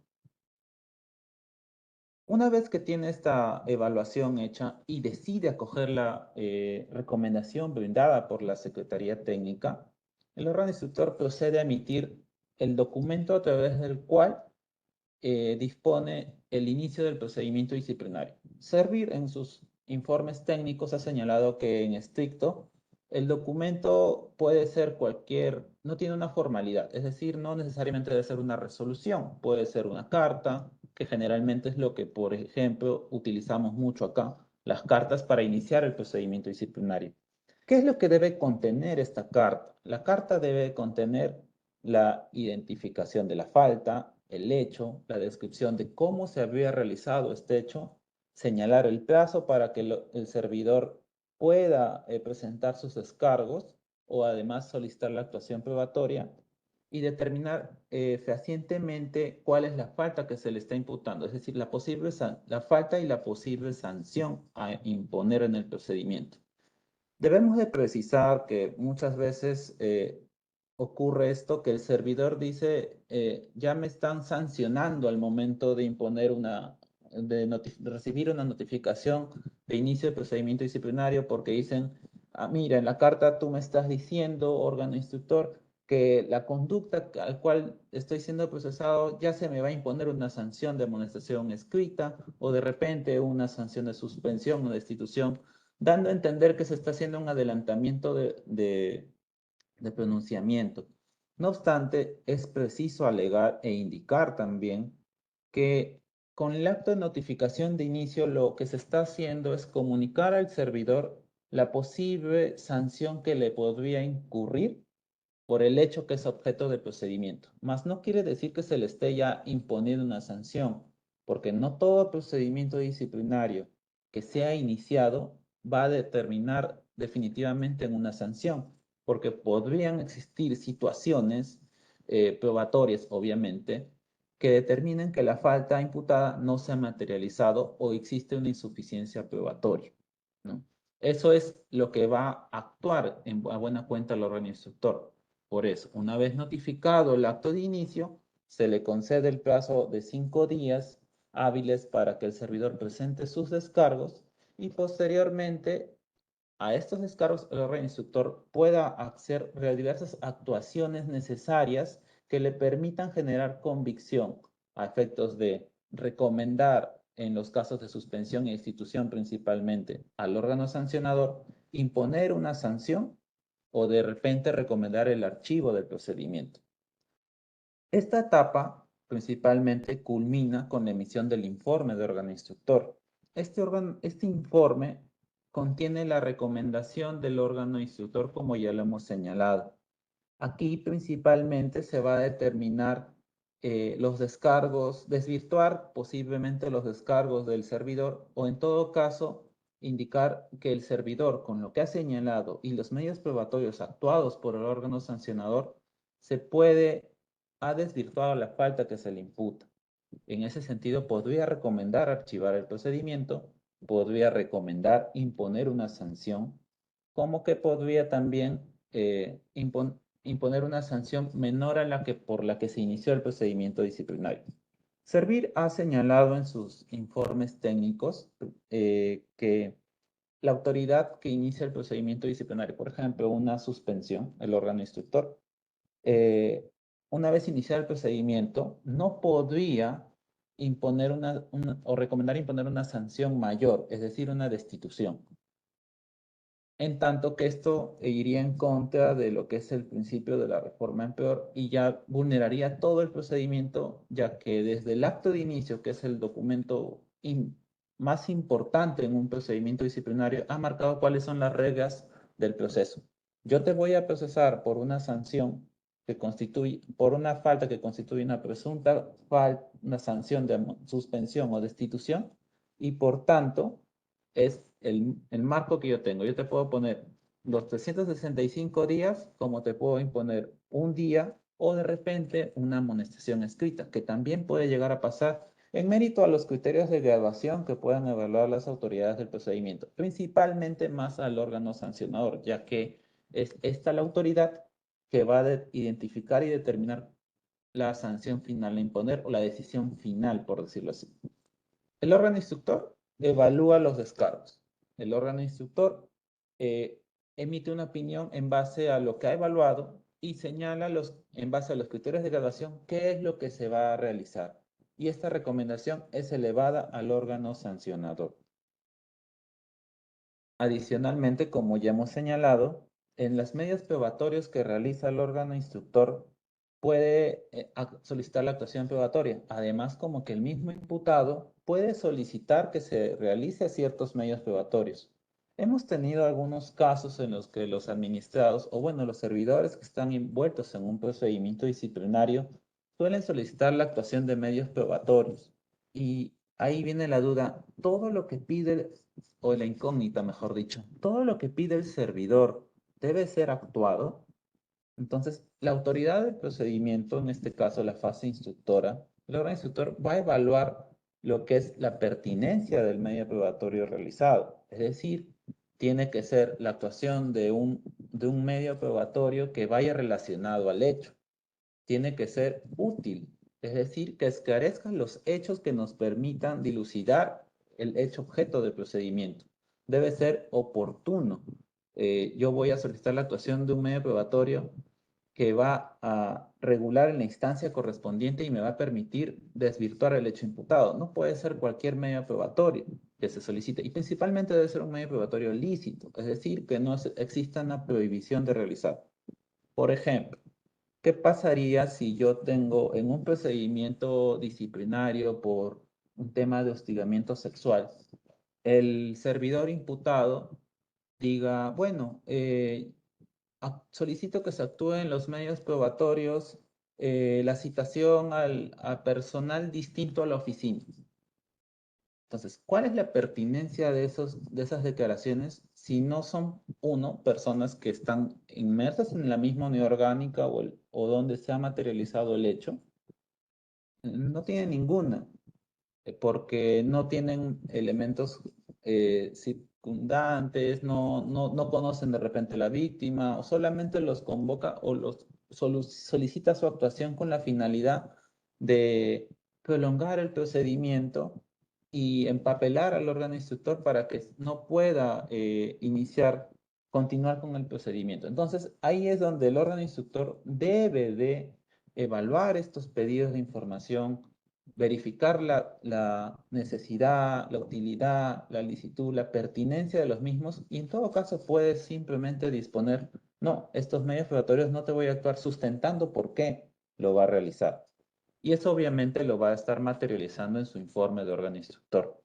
Una vez que tiene esta evaluación hecha y decide acoger la recomendación brindada por la Secretaría Técnica, el órgano instructor procede a emitir el documento a través del cual dispone el inicio del procedimiento disciplinario. Servir en sus informes técnicos ha señalado que en estricto el documento puede ser no tiene una formalidad, es decir, no necesariamente debe ser una resolución, puede ser una carta, que generalmente es lo que, por ejemplo, utilizamos mucho acá, las cartas para iniciar el procedimiento disciplinario. ¿Qué es lo que debe contener esta carta? La carta debe contener la identificación de la falta, el hecho, la descripción de cómo se había realizado este hecho, señalar el plazo para que el servidor pueda presentar sus descargos o además solicitar la actuación probatoria y determinar fehacientemente cuál es la falta que se le está imputando, es decir, la falta y la posible sanción a imponer en el procedimiento. Debemos de precisar que muchas veces ocurre esto, que el servidor dice, ya me están sancionando al momento de imponer de recibir una notificación de inicio de procedimiento disciplinario porque dicen, mira, en la carta tú me estás diciendo, órgano instructor, que la conducta al cual estoy siendo procesado ya se me va a imponer una sanción de amonestación escrita o de repente una sanción de suspensión o destitución, dando a entender que se está haciendo un adelantamiento de pronunciamiento. No obstante, es preciso alegar e indicar también que con el acto de notificación de inicio lo que se está haciendo es comunicar al servidor la posible sanción que le podría incurrir por el hecho que es objeto de procedimiento. Mas no quiere decir que se le esté ya imponiendo una sanción, porque no todo procedimiento disciplinario que sea iniciado va a determinar definitivamente en una sanción, porque podrían existir situaciones probatorias, obviamente, que determinen que la falta imputada no se ha materializado o existe una insuficiencia probatoria, ¿no? Eso es lo que va a actuar a buena cuenta el órgano instructor. Por eso, una vez notificado el acto de inicio, se le concede el plazo de 5 días hábiles para que el servidor presente sus descargos y posteriormente a estos descargos el órgano instructor pueda hacer diversas actuaciones necesarias que le permitan generar convicción a efectos de recomendar en los casos de suspensión e institución principalmente al órgano sancionador, imponer una sanción o de repente recomendar el archivo del procedimiento. Esta etapa principalmente culmina con la emisión del informe de órgano instructor. Este informe contiene la recomendación del órgano instructor como ya lo hemos señalado. Aquí principalmente se va a determinar los descargos, desvirtuar posiblemente los descargos del servidor o en todo caso indicar que el servidor con lo que ha señalado y los medios probatorios actuados por el órgano sancionador ha desvirtuado la falta que se le imputa. En ese sentido, podría recomendar archivar el procedimiento, podría recomendar imponer una sanción, como que podría también imponer una sanción menor a por la que se inició el procedimiento disciplinario. Servir ha señalado en sus informes técnicos que la autoridad que inicia el procedimiento disciplinario, por ejemplo, una suspensión, el órgano instructor, una vez iniciado el procedimiento, no podría imponer o recomendar imponer una sanción mayor, es decir, una destitución. En tanto que esto iría en contra de lo que es el principio de la reforma en peor y ya vulneraría todo el procedimiento, ya que desde el acto de inicio, que es el documento más importante en un procedimiento disciplinario, ha marcado cuáles son las reglas del proceso. Yo te voy a procesar por una sanción por una falta que constituye una presunta una sanción de suspensión o destitución, y por tanto, es el marco que yo tengo. Yo te puedo poner los 365 días, como te puedo imponer un día o de repente una amonestación escrita, que también puede llegar a pasar en mérito a los criterios de graduación que puedan evaluar las autoridades del procedimiento, principalmente más al órgano sancionador, ya que es esta la autoridad que va a identificar y determinar la sanción final a imponer o la decisión final, por decirlo así. El órgano instructor evalúa los descargos. El órgano instructor emite una opinión en base a lo que ha evaluado y señala en base a los criterios de graduación qué es lo que se va a realizar. Y esta recomendación es elevada al órgano sancionador. Adicionalmente, como ya hemos señalado, en los medios probatorios que realiza el órgano instructor puede solicitar la actuación probatoria. Además, como que el mismo imputado puede solicitar que se realice ciertos medios probatorios. Hemos tenido algunos casos en los que los administrados, o bueno, los servidores que están envueltos en un procedimiento disciplinario, suelen solicitar la actuación de medios probatorios. Y ahí viene la duda, todo lo que pide, o la incógnita, mejor dicho, todo lo que pide el servidor debe ser actuado. Entonces, la autoridad del procedimiento, en este caso la fase instructora, el órgano instructor va a evaluar lo que es la pertinencia del medio probatorio realizado. Es decir, tiene que ser la actuación de un medio probatorio que vaya relacionado al hecho. Tiene que ser útil, es decir, que esclarezcan los hechos que nos permitan dilucidar el hecho objeto del procedimiento. Debe ser oportuno. Yo voy a solicitar la actuación de un medio probatorio que va a regular en la instancia correspondiente y me va a permitir desvirtuar el hecho imputado. No puede ser cualquier medio probatorio que se solicite y principalmente debe ser un medio probatorio lícito, es decir, que no exista una prohibición de realizar. Por ejemplo, ¿qué pasaría si yo tengo en un procedimiento disciplinario por un tema de hostigamiento sexual, el servidor imputado diga, bueno, solicito que se actúe en los medios probatorios la citación a personal distinto a la oficina? Entonces, ¿cuál es la pertinencia de esas declaraciones si no son, uno, personas que están inmersas en la misma unidad orgánica o donde se ha materializado el hecho? No tienen ninguna, porque no tienen elementos circundantes, no conocen de repente la víctima, o solamente los convoca o solicita su actuación con la finalidad de prolongar el procedimiento y empapelar al órgano instructor para que no pueda continuar con el procedimiento. Entonces, ahí es donde el órgano instructor debe de evaluar estos pedidos de información, verificar la necesidad, la utilidad, la licitud, la pertinencia de los mismos y en todo caso puede simplemente disponer, no, estos medios probatorios no te voy a actuar sustentando por qué lo va a realizar. Y eso obviamente lo va a estar materializando en su informe de órgano instructor.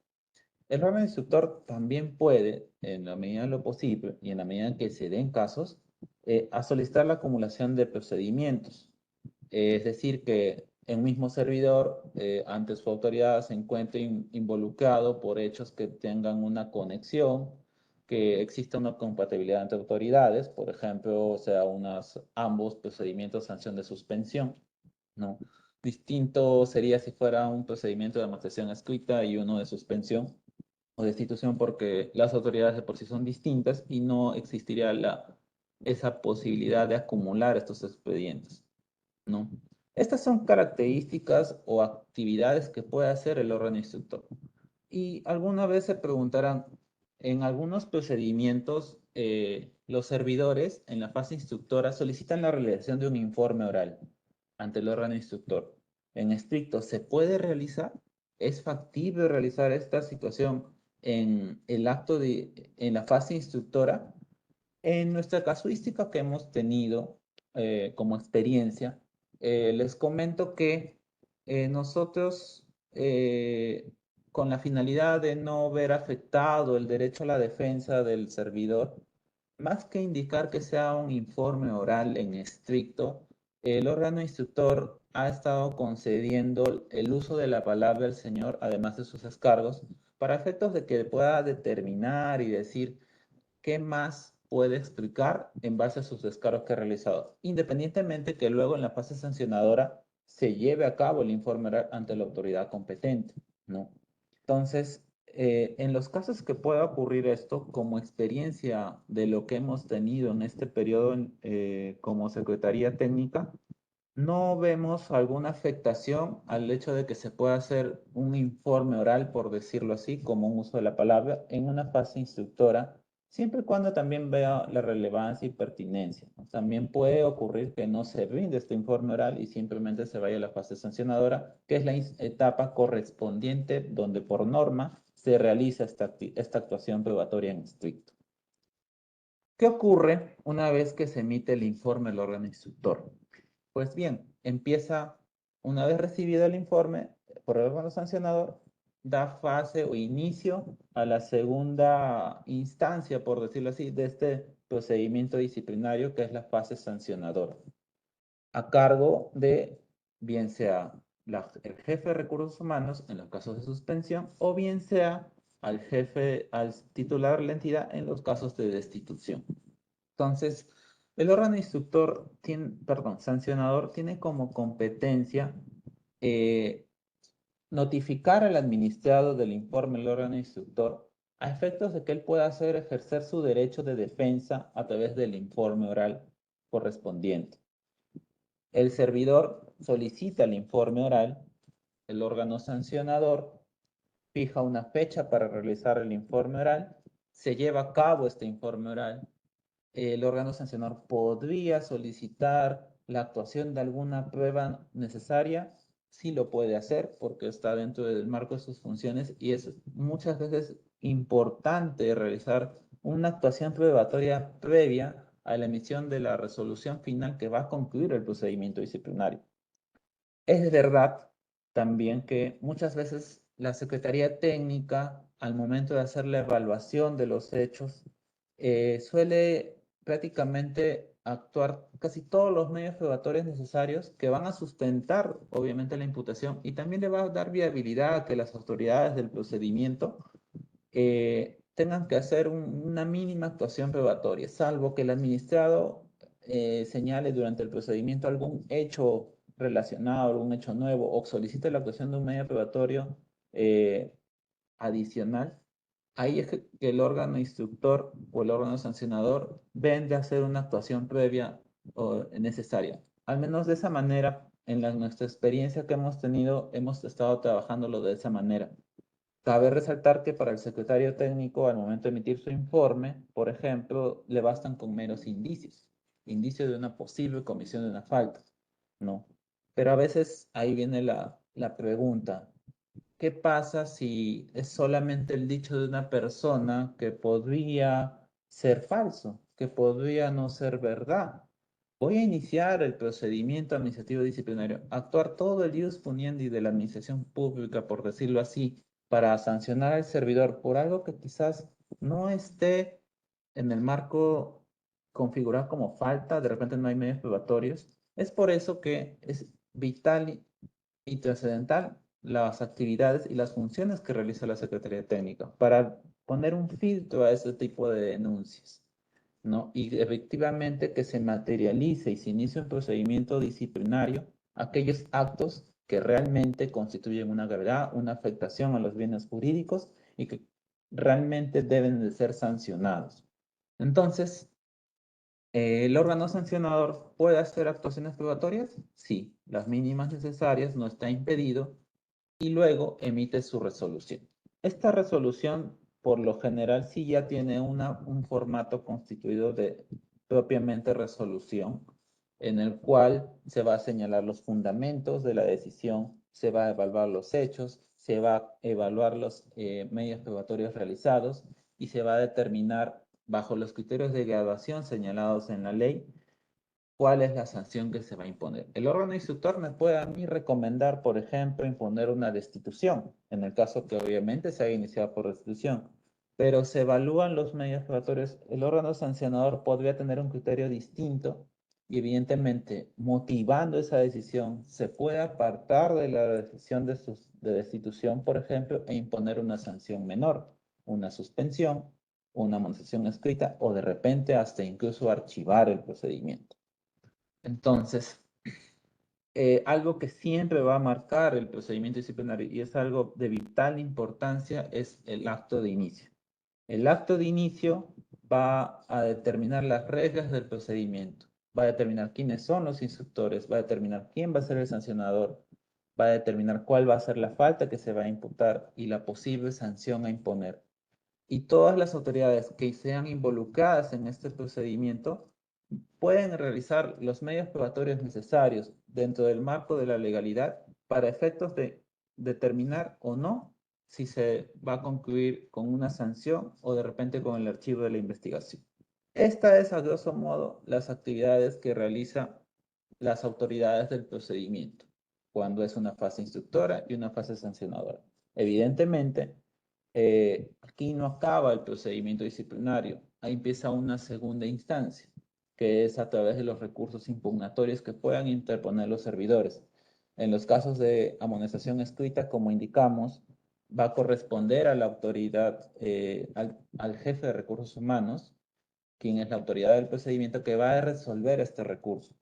El órgano instructor también puede, en la medida de lo posible y en la medida en que se den casos, a solicitar la acumulación de procedimientos. Es decir, que el mismo servidor, ante su autoridad, se encuentre involucrado por hechos que tengan una conexión, que exista una compatibilidad entre autoridades, por ejemplo, o sea, ambos procedimientos, sanción de suspensión, ¿no? Distinto sería si fuera un procedimiento de amonestación escrita y uno de suspensión o destitución, porque las autoridades de por sí son distintas y no existiría esa posibilidad de acumular estos expedientes, ¿no? Estas son características o actividades que puede hacer el órgano instructor. Y alguna vez se preguntarán, en algunos procedimientos, los servidores en la fase instructora solicitan la realización de un informe oral ante el órgano instructor. En estricto, ¿se puede realizar? ¿Es factible realizar esta situación en en la fase instructora? En nuestra casuística que hemos tenido como experiencia, les comento que nosotros, con la finalidad de no ver afectado el derecho a la defensa del servidor, más que indicar que sea un informe oral en estricto, el órgano instructor ha estado concediendo el uso de la palabra del señor, además de sus descargos, para efectos de que pueda determinar y decir qué más puede explicar en base a sus descargos que ha realizado, independientemente que luego en la fase sancionadora se lleve a cabo el informe oral ante la autoridad competente, ¿no? Entonces, en los casos que pueda ocurrir esto, como experiencia de lo que hemos tenido en este periodo como Secretaría Técnica, no vemos alguna afectación al hecho de que se pueda hacer un informe oral, por decirlo así, como un uso de la palabra, en una fase instructora, siempre y cuando también vea la relevancia y pertinencia, ¿no? También puede ocurrir que no se rinde este informe oral y simplemente se vaya a la fase sancionadora, que es la etapa correspondiente donde por norma se realiza esta actuación probatoria en estricto. ¿Qué ocurre una vez que se emite el informe del órgano instructor? Pues bien, empieza, una vez recibido el informe por el órgano sancionador, da fase o inicio a la segunda instancia, por decirlo así, de este procedimiento disciplinario, que es la fase sancionadora, a cargo de, bien sea el jefe de recursos humanos en los casos de suspensión, o bien sea al titular de la entidad en los casos de destitución. Entonces, el órgano instructor, sancionador, tiene como competencia notificar al administrado del informe del órgano instructor a efectos de que él pueda ejercer su derecho de defensa a través del informe oral correspondiente. El servidor solicita el informe oral, el órgano sancionador fija una fecha para realizar el informe oral, se lleva a cabo este informe oral. El órgano sancionador podría solicitar la actuación de alguna prueba necesaria, sí lo puede hacer porque está dentro del marco de sus funciones y es muchas veces importante realizar una actuación probatoria previa a la emisión de la resolución final que va a concluir el procedimiento disciplinario. Es verdad también que muchas veces la Secretaría Técnica, al momento de hacer la evaluación de los hechos, suele prácticamente actuar casi todos los medios probatorios necesarios que van a sustentar, obviamente, la imputación y también le va a dar viabilidad a que las autoridades del procedimiento tengan que hacer una mínima actuación probatoria, salvo que el administrado señale durante el procedimiento algún hecho relacionado, algún hecho nuevo o solicite la actuación de un medio probatorio adicional. Ahí es que el instructor o el órgano sancionador ven de hacer una actuación previa o necesaria. Al menos de esa manera, en nuestra experiencia que hemos tenido, hemos estado trabajándolo de esa manera. Cabe resaltar que para el secretario técnico, al momento de emitir su informe, por ejemplo, le bastan con meros indicios. Indicios de una posible comisión de una falta, ¿no? Pero a veces ahí viene la pregunta, ¿qué pasa si es solamente el dicho de una persona que podría ser falso, que podría no ser verdad? Voy a iniciar el procedimiento administrativo disciplinario, actuar todo el ius puniendi de la administración pública, por decirlo así, para sancionar al servidor por algo que quizás no esté en el marco configurado como falta, de repente no hay medios probatorios. Es por eso que es vital y trascendental las actividades y las funciones que realiza la Secretaría Técnica para poner un filtro a ese tipo de denuncias, ¿no? Y efectivamente que se materialice y se inicie un procedimiento disciplinario aquellos actos que realmente constituyen una gravedad, una afectación a los bienes jurídicos y que realmente deben de ser sancionados. Entonces, ¿el órgano sancionador puede hacer actuaciones probatorias? Sí, las mínimas necesarias, no está impedido, y luego emite su resolución. Esta resolución, por lo general, sí ya tiene un formato constituido de propiamente resolución, en el cual se va a señalar los fundamentos de la decisión, se va a evaluar los hechos, se va a evaluar los medios probatorios realizados y se va a determinar, bajo los criterios de graduación señalados en la ley, cuál es la sanción que se va a imponer. El órgano instructor me puede a mí recomendar, por ejemplo, imponer una destitución, en el caso que obviamente se haya iniciado por destitución, pero se evalúan los medios probatorios. El órgano sancionador podría tener un criterio distinto y evidentemente motivando esa decisión, se puede apartar de la decisión de destitución, por ejemplo, e imponer una sanción menor, una suspensión, una amonestación escrita o de repente hasta incluso archivar el procedimiento. Entonces, algo que siempre va a marcar el procedimiento disciplinario y es algo de vital importancia es el acto de inicio. El acto de inicio va a determinar las reglas del procedimiento, va a determinar quiénes son los instructores, va a determinar quién va a ser el sancionador, va a determinar cuál va a ser la falta que se va a imputar y la posible sanción a imponer. Y todas las autoridades que sean involucradas en este procedimiento pueden realizar los medios probatorios necesarios dentro del marco de la legalidad para efectos de determinar o no si se va a concluir con una sanción o de repente con el archivo de la investigación. Esta es, a grosso modo, las actividades que realizan las autoridades del procedimiento cuando es una fase instructora y una fase sancionadora. Evidentemente, aquí no acaba el procedimiento disciplinario, ahí empieza una segunda instancia, que es a través de los recursos impugnatorios que puedan interponer los servidores. En los casos de amonestación escrita, como indicamos, va a corresponder a la autoridad, al jefe de recursos humanos, quien es la autoridad del procedimiento que va a resolver este recurso.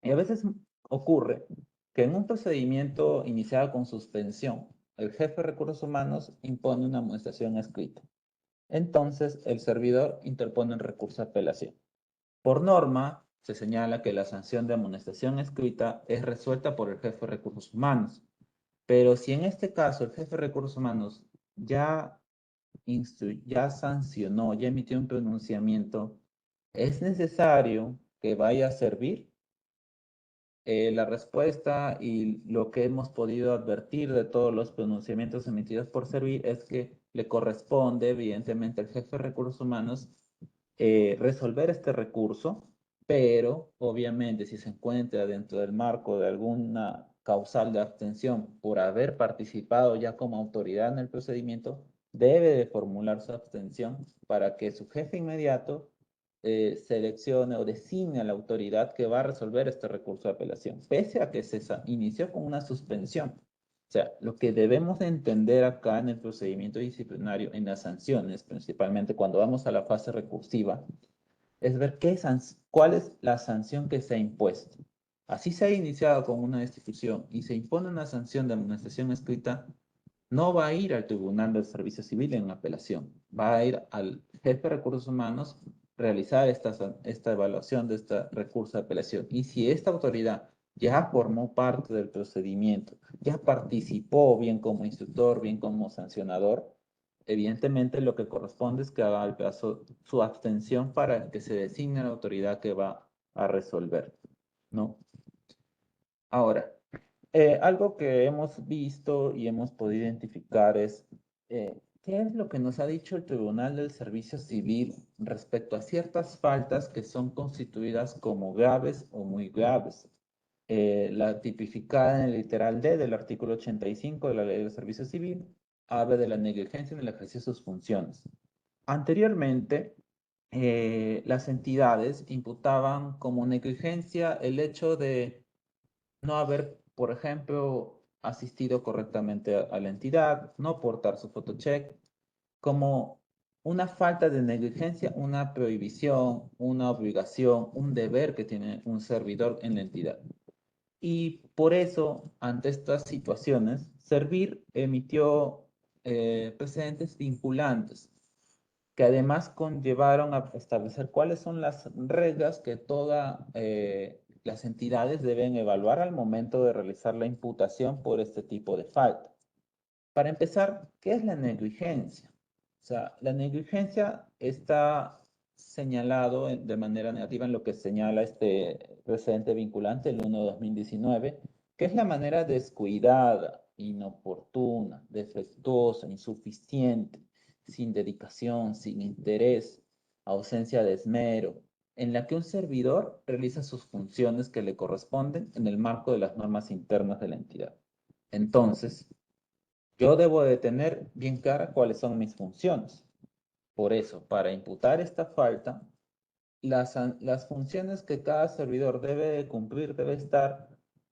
Y a veces ocurre que en un procedimiento iniciado con suspensión, el jefe de recursos humanos impone una amonestación escrita. Entonces, el servidor interpone el recurso de apelación. Por norma, se señala que la sanción de amonestación escrita es resuelta por el jefe de recursos humanos. Pero si en este caso el jefe de recursos humanos ya sancionó, ya emitió un pronunciamiento, es necesario que vaya a servir. La respuesta y lo que hemos podido advertir de todos los pronunciamientos emitidos por servir es que le corresponde, evidentemente, al jefe de recursos humanos resolver este recurso, pero obviamente si se encuentra dentro del marco de alguna causal de abstención por haber participado ya como autoridad en el procedimiento, debe de formular su abstención para que su jefe inmediato seleccione o designe a la autoridad que va a resolver este recurso de apelación, pese a que se inició con una suspensión. O sea, lo que debemos de entender acá en el procedimiento disciplinario, en las sanciones, principalmente cuando vamos a la fase recursiva, es ver cuál es la sanción que se ha impuesto. Así se ha iniciado con una destitución y se impone una sanción de amonestación escrita, no va a ir al Tribunal del Servicio Civil en apelación, va a ir al jefe de recursos humanos realizar esta evaluación de este recurso de apelación. Y si esta autoridad ya formó parte del procedimiento, ya participó bien como instructor, bien como sancionador, evidentemente lo que corresponde es que haga el caso su abstención para que se designe la autoridad que va a resolver, ¿no? Ahora, algo que hemos visto y hemos podido identificar es qué es lo que nos ha dicho el Tribunal del Servicio Civil respecto a ciertas faltas que son constituidas como graves o muy graves. La tipificada en el literal D del artículo 85 de la Ley del Servicio Civil habla de la negligencia en el ejercicio de sus funciones. Anteriormente, las entidades imputaban como negligencia el hecho de no haber, por ejemplo, asistido correctamente a la entidad, no portar su photocheck, como una falta de negligencia, una prohibición, una obligación, un deber que tiene un servidor en la entidad. Y por eso, ante estas situaciones, Servir emitió precedentes vinculantes que además conllevaron a establecer cuáles son las reglas que todas las entidades deben evaluar al momento de realizar la imputación por este tipo de falta. Para empezar, ¿qué es la negligencia? O sea, la negligencia está señalado de manera negativa en lo que señala este precedente vinculante, el 1 de 2019, que es la manera descuidada, inoportuna, defectuosa, insuficiente, sin dedicación, sin interés, ausencia de esmero, en la que un servidor realiza sus funciones que le corresponden en el marco de las normas internas de la entidad. Entonces, yo debo de tener bien clara cuáles son mis funciones. Por eso, para imputar esta falta, las funciones que cada servidor debe cumplir debe estar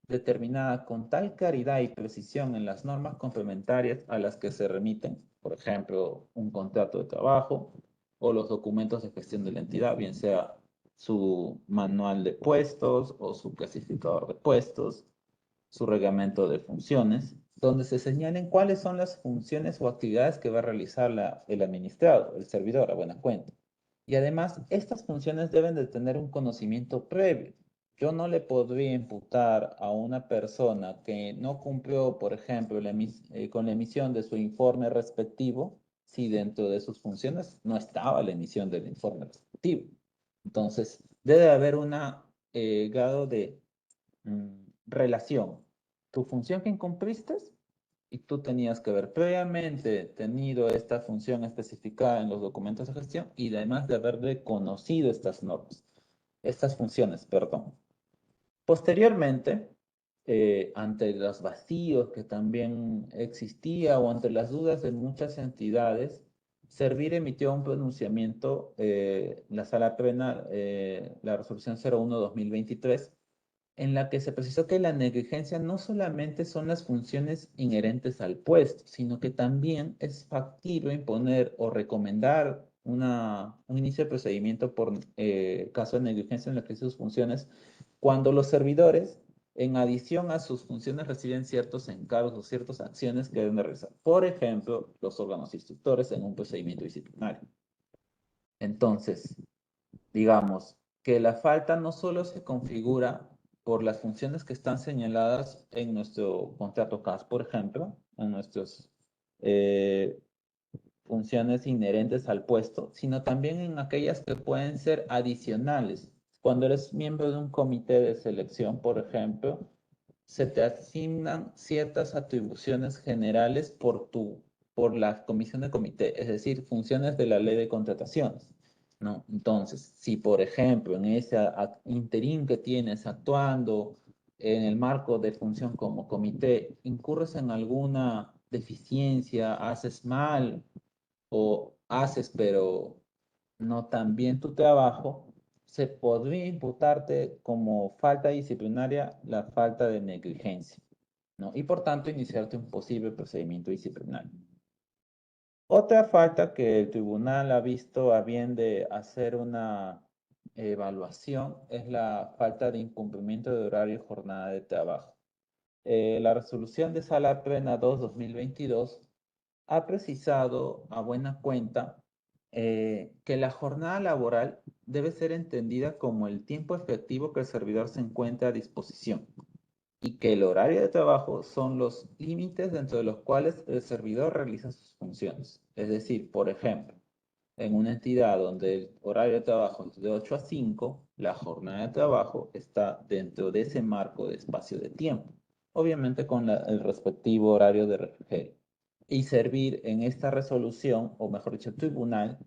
determinada con tal claridad y precisión en las normas complementarias a las que se remiten, por ejemplo, un contrato de trabajo o los documentos de gestión de la entidad, bien sea su manual de puestos o su clasificador de puestos, su reglamento de funciones, donde se señalen cuáles son las funciones o actividades que va a realizar el administrado, el servidor, a buena cuenta. Y además, estas funciones deben de tener un conocimiento previo. Yo no le podría imputar a una persona que no cumplió, por ejemplo, con la emisión de su informe respectivo, si dentro de sus funciones no estaba la emisión del informe respectivo. Entonces, debe haber un grado de relación. Tu función que incumpliste y tú tenías que haber previamente tenido esta función especificada en los documentos de gestión y además de haber reconocido estas normas, estas funciones, perdón. Posteriormente, ante los vacíos que también existía o ante las dudas de muchas entidades, Servir emitió un pronunciamiento, la Sala Plena, la resolución 01-2023, en la que se precisó que la negligencia no solamente son las funciones inherentes al puesto, sino que también es factible imponer o recomendar un inicio de procedimiento por caso de negligencia en la que sus funciones, cuando los servidores, en adición a sus funciones, reciben ciertos encargos o ciertas acciones que deben de realizar. Por ejemplo, los órganos instructores en un procedimiento disciplinario. Entonces, digamos que la falta no solo se configura por las funciones que están señaladas en nuestro contrato CAS, por ejemplo, en nuestras funciones inherentes al puesto, sino también en aquellas que pueden ser adicionales. Cuando eres miembro de un comité de selección, por ejemplo, se te asignan ciertas atribuciones generales por la comisión de comité, es decir, funciones de la ley de contrataciones, ¿no? Entonces, si por ejemplo en ese interín que tienes actuando en el marco de función como comité, incurres en alguna deficiencia, haces mal o haces pero no tan bien tu trabajo, se podría imputarte como falta disciplinaria la falta de negligencia, ¿no? Y por tanto iniciarte un posible procedimiento disciplinario. Otra falta que el tribunal ha visto a bien de hacer una evaluación es la falta de incumplimiento de horario y jornada de trabajo. La resolución de Sala Plena 2-2022 ha precisado a buena cuenta que la jornada laboral debe ser entendida como el tiempo efectivo que el servidor se encuentra a disposición y que el horario de trabajo son los límites dentro de los cuales el servidor realiza sus funciones. Es decir, por ejemplo, en una entidad donde el horario de trabajo es de 8 a 5, la jornada de trabajo está dentro de ese marco de espacio de tiempo, obviamente con el respectivo horario de refrigerio. Y Servir en esta resolución, o mejor dicho, el tribunal,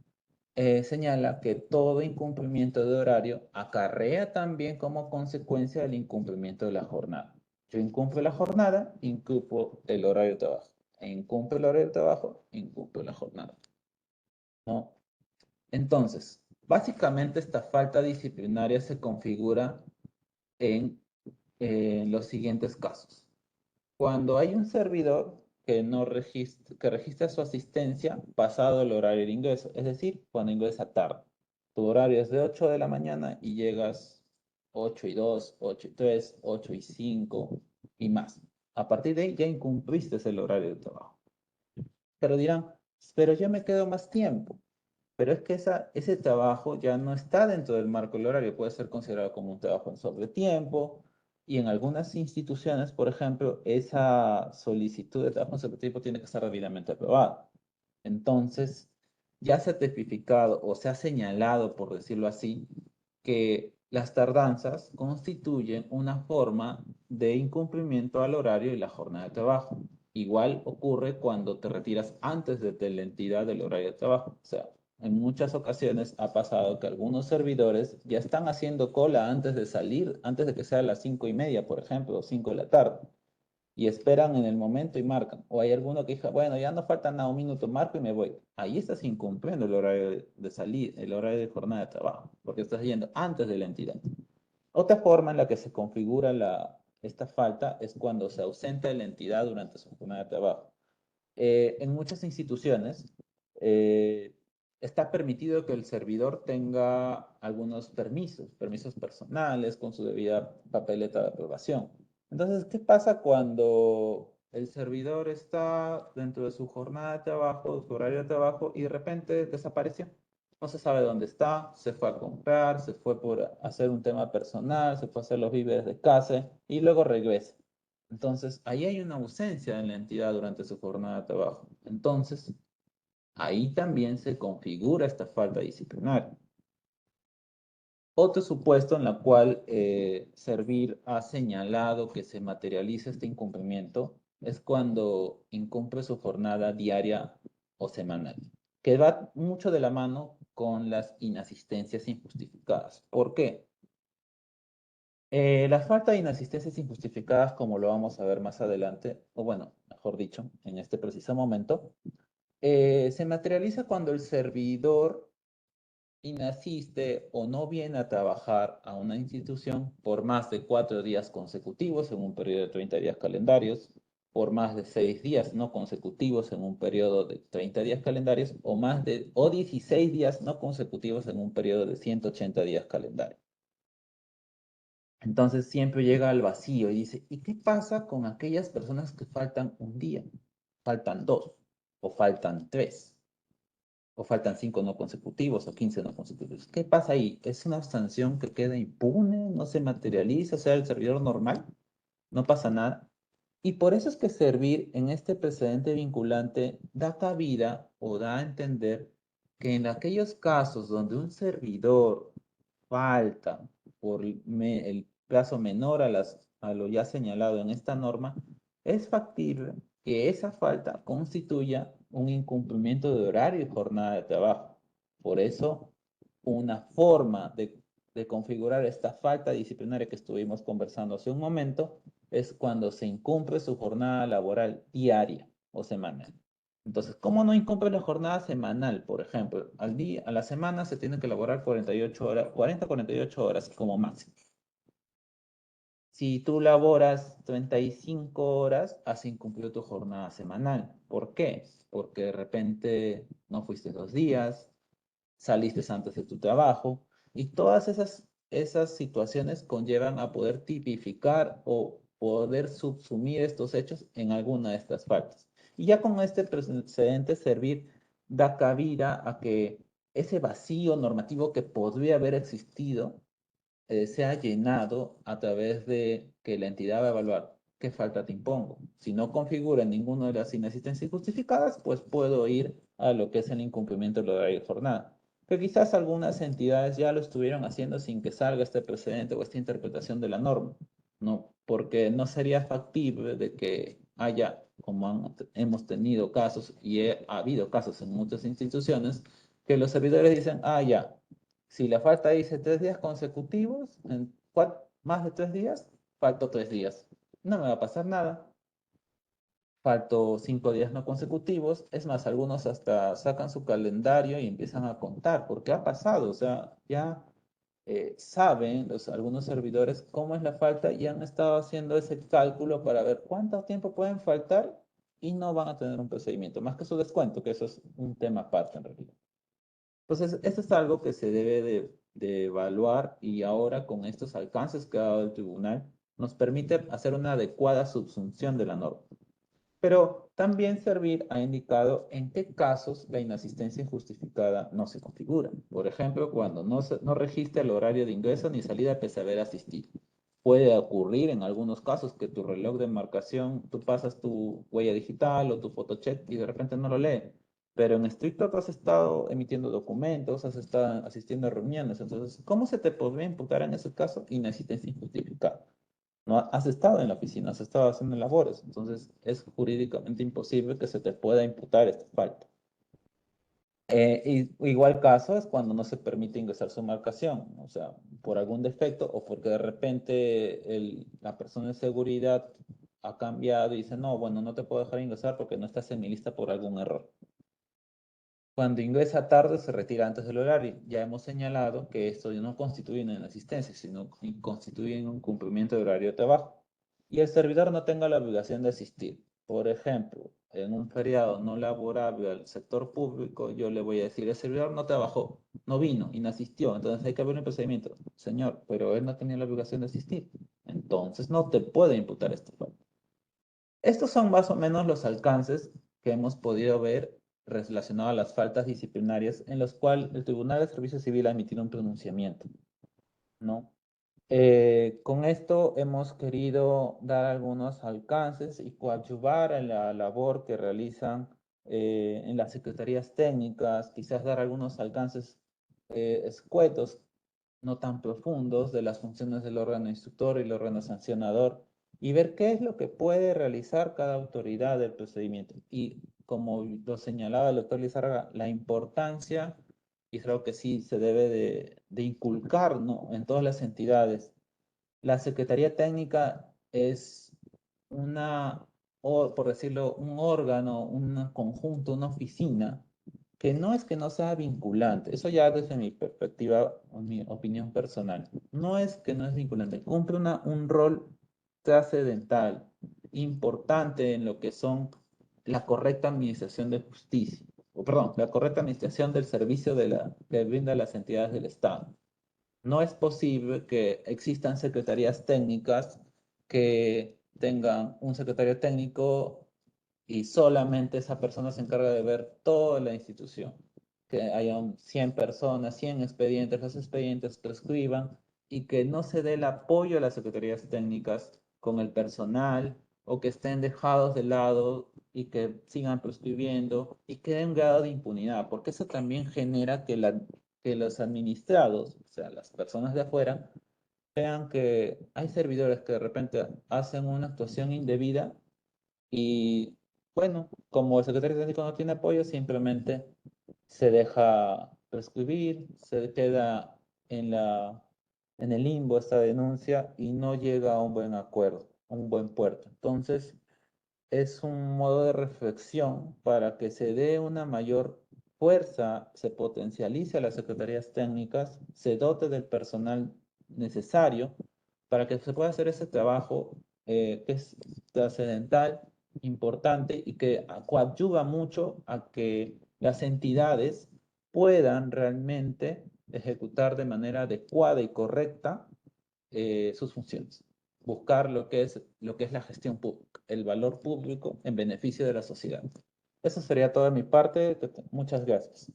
señala que todo incumplimiento de horario acarrea también como consecuencia el incumplimiento de la jornada. Yo incumplo la jornada, incumplo el horario de trabajo. E incumplo el horario de trabajo, incumplo la jornada, ¿no? Entonces, básicamente esta falta disciplinaria se configura en los siguientes casos. Cuando hay un servidor que no que registra su asistencia pasado el horario de ingreso, es decir, cuando ingresa tarde. Tu horario es de 8 de la mañana y llegas 8:02, 8:03, 8:05 y más. A partir de ahí ya incumpliste el horario de trabajo. Pero dirán, pero yo me quedo más tiempo. Pero es que ese trabajo ya no está dentro del marco del horario, puede ser considerado como un trabajo en sobretiempo, y en algunas instituciones, por ejemplo, esa solicitud de trabajo en sobretiempo tiene que estar debidamente aprobada. Entonces, ya se ha tipificado o se ha señalado, por decirlo así, que las tardanzas constituyen una forma de incumplimiento al horario y la jornada de trabajo. Igual ocurre cuando te retiras antes de la entidad del horario de trabajo. O sea, en muchas ocasiones ha pasado que algunos servidores ya están haciendo cola antes de salir, antes de que sea las 5:30, por ejemplo, o 5 de la tarde. y esperan en el momento y marcan. O hay alguno que dice, bueno, ya no falta nada, un minuto, marco y me voy. Ahí estás incumpliendo el horario de salida, el horario de jornada de trabajo, porque estás yendo antes de la entidad. Otra forma en la que se configura esta falta es cuando se ausenta de la entidad durante su jornada de trabajo. En muchas instituciones está permitido que el servidor tenga algunos permisos personales con su debida papeleta de aprobación. Entonces, ¿qué pasa cuando el servidor está dentro de su jornada de trabajo, su horario de trabajo, y de repente desapareció? No se sabe dónde está, se fue a comprar, se fue por hacer un tema personal, se fue a hacer los víveres de casa y luego regresa. Entonces, ahí hay una ausencia en la entidad durante su jornada de trabajo. Entonces, ahí también se configura esta falta disciplinaria. Otro supuesto en la cual Servir ha señalado que se materializa este incumplimiento es cuando incumple su jornada diaria o semanal, que va mucho de la mano con las inasistencias injustificadas. ¿Por qué? La falta de inasistencias injustificadas, como lo vamos a ver más adelante, o bueno, mejor dicho, en este preciso momento, se materializa cuando el servidor inasiste o no viene a trabajar a una institución por más de 4 días consecutivos en un periodo de 30 días calendarios, por más de 6 días no consecutivos en un periodo de 30 días calendarios, o 16 días no consecutivos en un periodo de 180 días calendarios. Entonces siempre llega al vacío y dice, ¿y qué pasa con aquellas personas que faltan un día? Faltan 2, o faltan 3, o faltan 5 no consecutivos, o 15 no consecutivos. ¿Qué pasa ahí? ¿Es una sanción que queda impune? ¿No se materializa? O sea, el servidor normal, no pasa nada. Y por eso es que Servir en este precedente vinculante da cabida o da a entender que en aquellos casos donde un servidor falta por el plazo menor a lo ya señalado en esta norma, es factible que esa falta constituya un incumplimiento de horario y jornada de trabajo. Por eso, una forma de configurar esta falta disciplinaria que estuvimos conversando hace un momento es cuando se incumple su jornada laboral diaria o semanal. Entonces, ¿cómo no incumple la jornada semanal? Por ejemplo, a la semana se tiene que elaborar 48 horas, 40, 48 horas como máximo. Si tú laboras 35 horas, has incumplido tu jornada semanal. ¿Por qué? Porque de repente no fuiste 2 días, saliste antes de tu trabajo, y todas esas situaciones conllevan a poder tipificar o poder subsumir estos hechos en alguna de estas faltas. Y ya con este precedente Servir da cabida a que ese vacío normativo que podría haber existido sea llenado a través de que la entidad va a evaluar qué falta te impongo. Si no configura ninguna de las inasistencias justificadas, pues puedo ir a lo que es el incumplimiento del horario de jornada. Pero quizás algunas entidades ya lo estuvieron haciendo sin que salga este precedente o esta interpretación de la norma, ¿no? Porque no sería factible de que haya, como hemos tenido casos y ha habido casos en muchas instituciones, que los servidores dicen, ya, si la falta dice 3 días consecutivos, en más de 3 días, falto 3 días. No me va a pasar nada. Falto 5 días no consecutivos. Es más, algunos hasta sacan su calendario y empiezan a contar, porque ha pasado. O sea, ya saben algunos servidores cómo es la falta y han estado haciendo ese cálculo para ver cuánto tiempo pueden faltar y no van a tener un procedimiento, más que su descuento, que eso es un tema aparte en realidad. Entonces, esto es algo que se debe de evaluar y ahora con estos alcances que ha dado el tribunal nos permite hacer una adecuada subsunción de la norma. Pero también Servir ha indicado en qué casos la inasistencia injustificada no se configura. Por ejemplo, cuando no registra el horario de ingreso ni salida pese a haber asistido. Puede ocurrir en algunos casos que tu reloj de marcación, tú pasas tu huella digital o tu photocheck y de repente no lo lee. Pero en estricto tú has estado emitiendo documentos, has estado asistiendo a reuniones. Entonces, ¿cómo se te podría imputar en ese caso inasistencia injustificada? No has estado en la oficina, has estado haciendo labores, entonces es jurídicamente imposible que se te pueda imputar esta falta. Igual caso es cuando no se permite ingresar su marcación, o sea, por algún defecto o porque de repente la persona de seguridad ha cambiado y dice, no, bueno, no te puedo dejar ingresar porque no estás en mi lista por algún error. Cuando ingresa tarde, se retira antes del horario. Ya hemos señalado que esto no constituye una inasistencia, sino que constituye un cumplimiento de horario de trabajo. Y el servidor no tenga la obligación de asistir. Por ejemplo, en un feriado no laborable al sector público, yo le voy a decir, el servidor no trabajó, no vino, inasistió, entonces hay que abrir un procedimiento. Señor, pero él no tenía la obligación de asistir. Entonces no te puede imputar esta falta. Estos son más o menos los alcances que hemos podido ver relacionados a las faltas disciplinarias en los cuales el Tribunal de Servicio Civil ha emitido un pronunciamiento, ¿no? Con esto hemos querido dar algunos alcances y coadyuvar a la labor que realizan en las secretarías técnicas, quizás dar algunos alcances escuetos, no tan profundos, de las funciones del órgano instructor y el órgano sancionador, y ver qué es lo que puede realizar cada autoridad del procedimiento. Y como lo señalaba el doctor Lizarraga, la importancia, y creo que sí se debe de inculcar, ¿no?, en todas las entidades. La Secretaría Técnica es una, por decirlo, un órgano, un conjunto, una oficina, que no es que no sea vinculante, eso ya desde mi perspectiva o mi opinión personal, no es que no es vinculante, cumple un rol trascendental, importante en lo que son la correcta administración de justicia, o perdón, la correcta administración del servicio que brinda las entidades del Estado. No es posible que existan secretarías técnicas que tengan un secretario técnico y solamente esa persona se encarga de ver toda la institución. Que haya 100 personas, 100 expedientes, los expedientes prescriban y que no se dé el apoyo a las secretarías técnicas con el personal o que estén dejados de lado y que sigan prescribiendo y que den un grado de impunidad, porque eso también genera que los administrados, o sea, las personas de afuera, vean que hay servidores que de repente hacen una actuación indebida y, bueno, como el secretario técnico no tiene apoyo, simplemente se deja prescribir, se queda en el limbo esta denuncia y no llega a un buen acuerdo, a un buen puerto. Entonces, es un modo de reflexión para que se dé una mayor fuerza, se potencialice a las secretarías técnicas, se dote del personal necesario para que se pueda hacer ese trabajo que es trascendental, importante y que coadyuva mucho a que las entidades puedan realmente ejecutar de manera adecuada y correcta sus funciones. Buscar lo que es la gestión pública, el valor público en beneficio de la sociedad. Eso sería toda mi parte. Muchas gracias.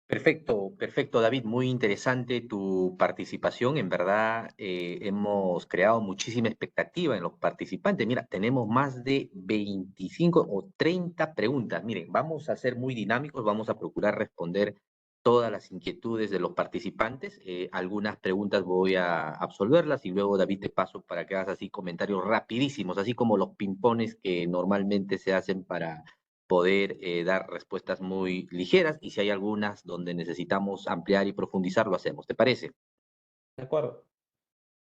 Perfecto, perfecto, David. Muy interesante tu participación. En verdad, hemos creado muchísima expectativa en los participantes. Mira, tenemos más de 25 o 30 preguntas. Miren, vamos a ser muy dinámicos, vamos a procurar responder todas las inquietudes de los participantes. Algunas preguntas voy a absolverlas y luego, David, te paso para que hagas así comentarios rapidísimos, así como los pimpones que normalmente se hacen para poder dar respuestas muy ligeras y si hay algunas donde necesitamos ampliar y profundizar, lo hacemos. ¿Te parece? De acuerdo.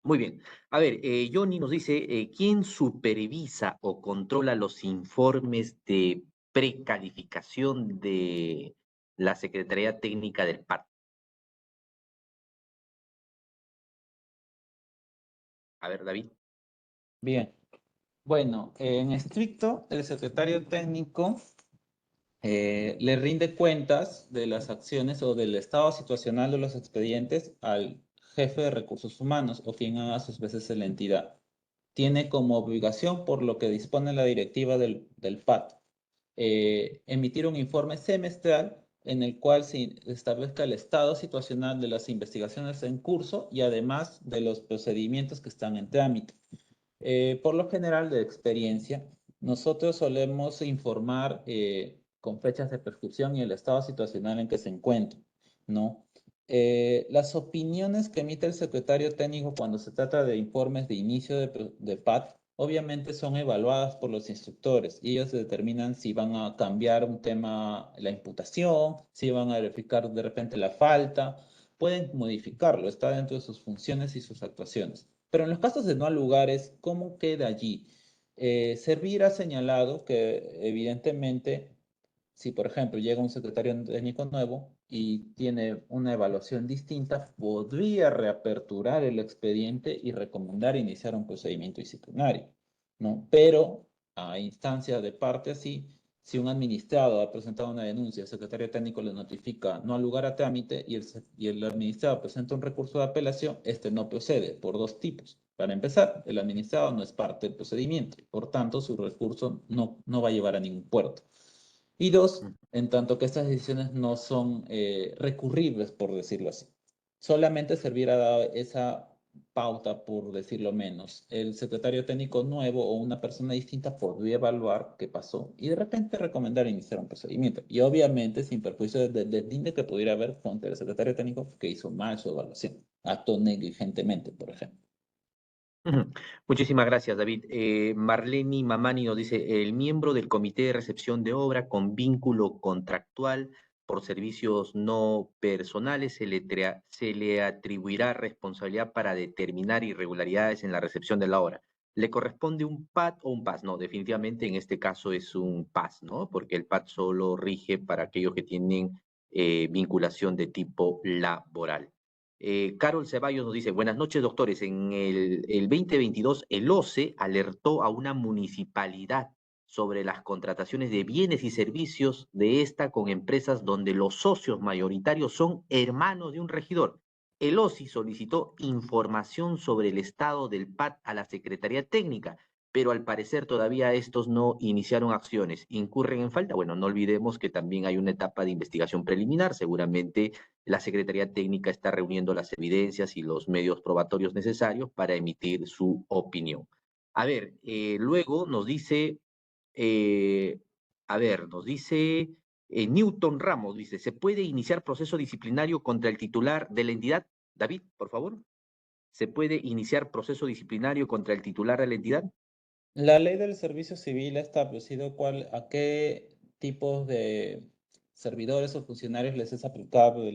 Muy bien. A ver, Johnny nos dice, ¿quién supervisa o controla los informes de precalificación de la Secretaría Técnica del PAT? A ver, David. Bien. Bueno, en estricto, el secretario técnico le rinde cuentas de las acciones o del estado situacional de los expedientes al jefe de recursos humanos o quien haga sus veces en la entidad. Tiene como obligación, por lo que dispone la directiva del PAT, emitir un informe semestral en el cual se establezca el estado situacional de las investigaciones en curso y además de los procedimientos que están en trámite. Por lo general, de experiencia, nosotros solemos informar con fechas de prescripción y el estado situacional en que se encuentra, ¿no? Las opiniones que emite el secretario técnico cuando se trata de informes de inicio de PAT, obviamente son evaluadas por los instructores y ellos determinan si van a cambiar un tema, la imputación, si van a verificar de repente la falta, pueden modificarlo, está dentro de sus funciones y sus actuaciones. Pero en los casos de no al lugares, ¿cómo queda allí? Servir ha señalado que evidentemente, si por ejemplo llega un secretario técnico nuevo y tiene una evaluación distinta, podría reaperturar el expediente y recomendar iniciar un procedimiento disciplinario, ¿no? Pero a instancia de parte así, si un administrado ha presentado una denuncia, el secretario técnico le notifica no al lugar a trámite y el administrado presenta un recurso de apelación, este no procede por dos tipos. Para empezar, el administrado no es parte del procedimiento, por tanto, su recurso no va a llevar a ningún puerto. Y dos, en tanto que estas decisiones no son recurribles, por decirlo así. Solamente servirá esa pauta, por decirlo menos. El secretario técnico nuevo o una persona distinta podría evaluar qué pasó y de repente recomendar iniciar un procedimiento. Y obviamente sin perjuicio del deslinde que pudiera haber contra el secretario técnico que hizo mal su evaluación. Actuó negligentemente, por ejemplo. Ujú. Muchísimas gracias, David. Marlene Mamani nos dice, el miembro del comité de recepción de obra con vínculo contractual por servicios no personales se le atribuirá responsabilidad para determinar irregularidades en la recepción de la obra. ¿Le corresponde un PAD o un PAS? No, definitivamente en este caso es un PAS, ¿no? Porque el PAD solo rige para aquellos que tienen vinculación de tipo laboral. Carol Ceballos nos dice, buenas noches, doctores. En el 2022, el OCE alertó a una municipalidad sobre las contrataciones de bienes y servicios de esta con empresas donde los socios mayoritarios son hermanos de un regidor. El OCI solicitó información sobre el estado del PAD a la Secretaría Técnica, pero al parecer todavía estos no iniciaron acciones. ¿Incurren en falta? Bueno, no olvidemos que también hay una etapa de investigación preliminar. Seguramente la Secretaría Técnica está reuniendo las evidencias y los medios probatorios necesarios para emitir su opinión. A ver, luego nos dice, eh, nos dice Newton Ramos, dice, ¿se puede iniciar proceso disciplinario contra el titular de la entidad? David, por favor. ¿Se puede iniciar proceso disciplinario contra el titular de la entidad? La ley del servicio civil ha establecido a qué tipos de servidores o funcionarios les es aplicable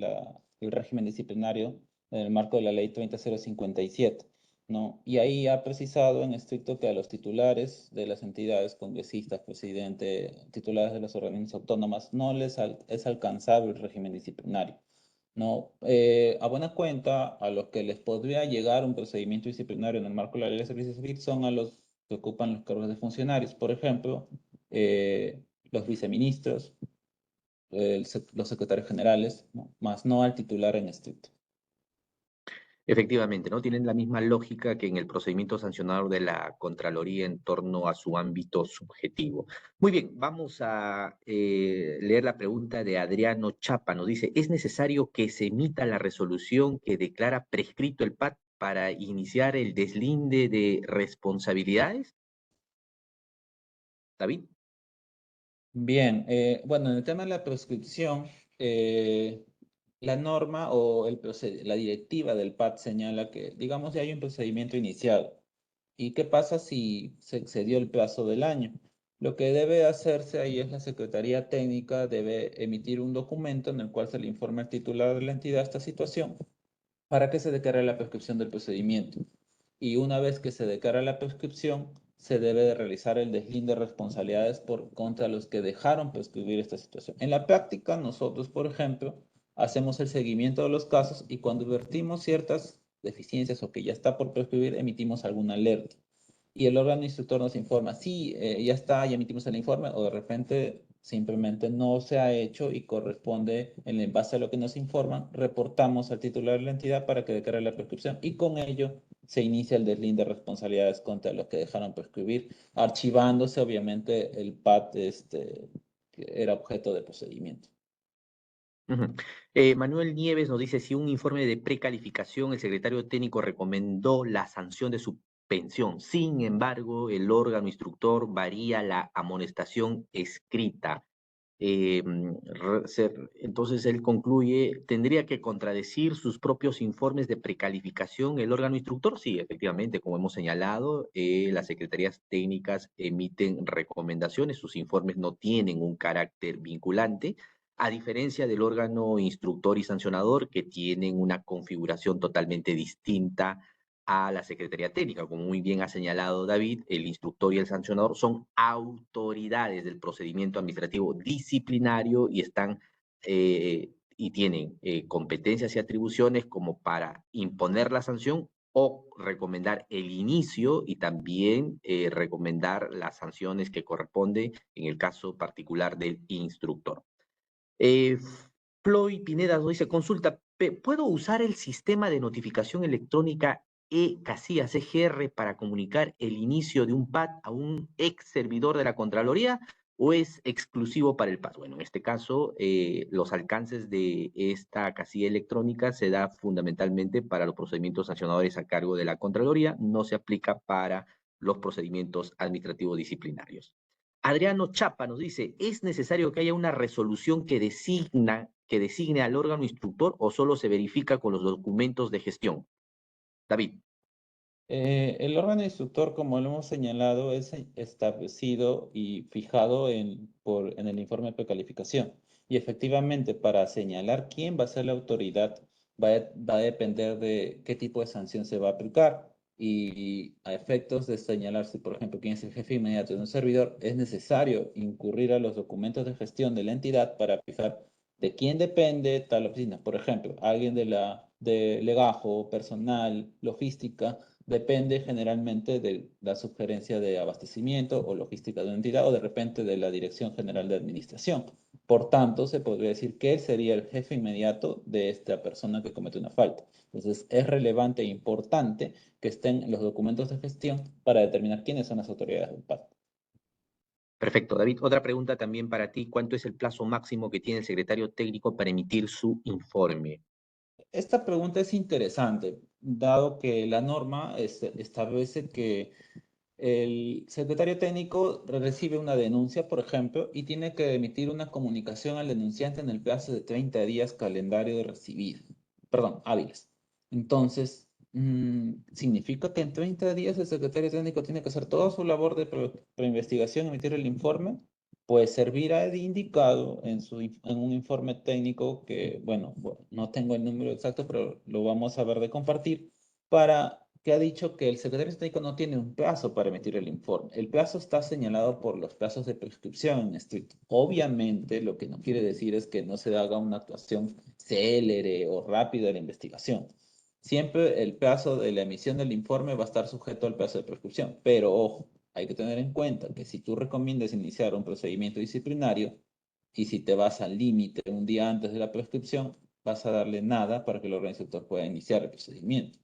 el régimen disciplinario en el marco de la ley 30057, ¿no? Y ahí ha precisado en estricto que a los titulares de las entidades, congresistas, presidente, titulares de las organismos autónomas, no les es alcanzable el régimen disciplinario. No, a buena cuenta, a los que les podría llegar un procedimiento disciplinario en el marco de la ley de servicio civil son a los que ocupan los cargos de funcionarios, por ejemplo, los viceministros, los secretarios generales, ¿no? Más no al titular en estricto. Efectivamente, ¿no? Tienen la misma lógica que en el procedimiento sancionador de la Contraloría en torno a su ámbito subjetivo. Muy bien, vamos a leer la pregunta de Adriano Chapa. Nos dice, ¿es necesario que se emita la resolución que declara prescrito el PAD para iniciar el deslinde de responsabilidades? David. Bien, bueno, en el tema de la prescripción, la norma o la directiva del PAD señala que, digamos, ya hay un procedimiento iniciado. ¿Y qué pasa si se excedió el plazo del año? Lo que debe hacerse ahí es la Secretaría Técnica debe emitir un documento en el cual se le informa al titular de la entidad esta situación para que se declare la prescripción del procedimiento. Y una vez que se declara la prescripción, se debe de realizar el deslinde de responsabilidades contra los que dejaron prescribir esta situación. En la práctica, nosotros, por ejemplo, hacemos el seguimiento de los casos y cuando advertimos ciertas deficiencias o que ya está por prescribir, emitimos alguna alerta. Y el órgano instructor nos informa, sí, ya está, ya emitimos el informe, o de repente simplemente no se ha hecho y corresponde, en base a lo que nos informan, reportamos al titular de la entidad para que declare la prescripción y con ello se inicia el deslinde de responsabilidades contra los que dejaron prescribir, archivándose obviamente el PAD que era objeto de procedimiento. Ujú. Manuel Nieves nos dice si un informe de precalificación, el secretario técnico recomendó la sanción de suspensión. Sin embargo, el órgano instructor varía la amonestación escrita. Entonces él concluye, ¿tendría que contradecir sus propios informes de precalificación el órgano instructor? Sí, efectivamente, como hemos señalado, las secretarías técnicas emiten recomendaciones, sus informes no tienen un carácter vinculante, a diferencia del órgano instructor y sancionador, que tienen una configuración totalmente distinta a la Secretaría Técnica. Como muy bien ha señalado David, el instructor y el sancionador son autoridades del procedimiento administrativo disciplinario y están y tienen competencias y atribuciones como para imponer la sanción o recomendar el inicio y también recomendar las sanciones que corresponden en el caso particular del instructor. Eh, Floyd Pineda nos dice, consulta, ¿puedo usar el sistema de notificación electrónica Casillas EGR para comunicar el inicio de un PAT a un ex servidor de la Contraloría o es exclusivo para el PAT? Bueno, en este caso, los alcances de esta casilla electrónica se da fundamentalmente para los procedimientos sancionadores a cargo de la Contraloría, no se aplica para los procedimientos administrativos disciplinarios. Adriano Chapa nos dice, ¿es necesario que haya una resolución que designe al órgano instructor o solo se verifica con los documentos de gestión? David. El órgano instructor, como lo hemos señalado, es establecido y fijado en el informe de precalificación. Y efectivamente, para señalar quién va a ser la autoridad, va a depender de qué tipo de sanción se va a aplicar. Y a efectos de señalar si, por ejemplo, quién es el jefe inmediato de un servidor, es necesario incurrir a los documentos de gestión de la entidad para fijar de quién depende tal oficina. Por ejemplo, alguien de legajo, personal, logística, depende generalmente de la sugerencia de abastecimiento o logística de una entidad o de repente de la Dirección General de Administración. Por tanto, se podría decir que él sería el jefe inmediato de esta persona que comete una falta. Entonces, es relevante e importante que estén los documentos de gestión para determinar quiénes son las autoridades del PAT. Perfecto, David. Otra pregunta también para ti. ¿Cuánto es el plazo máximo que tiene el secretario técnico para emitir su informe? Esta pregunta es interesante, dado que la norma establece que el secretario técnico recibe una denuncia, por ejemplo, y tiene que emitir una comunicación al denunciante en el plazo de 30 días calendario de recibir, perdón, hábiles. Entonces, ¿significa que en 30 días el secretario técnico tiene que hacer toda su labor de preinvestigación, emitir el informe? Pues servirá de indicado en un informe técnico que, bueno, no tengo el número exacto, pero lo vamos a ver de compartir, que ha dicho que el secretario técnico no tiene un plazo para emitir el informe. El plazo está señalado por los plazos de prescripción en estricto. Obviamente, lo que no quiere decir es que no se haga una actuación célere o rápida de la investigación. Siempre el plazo de la emisión del informe va a estar sujeto al plazo de prescripción, pero ojo, hay que tener en cuenta que si tú recomiendas iniciar un procedimiento disciplinario y si te vas al límite un día antes de la prescripción, vas a darle nada para que el organizador pueda iniciar el procedimiento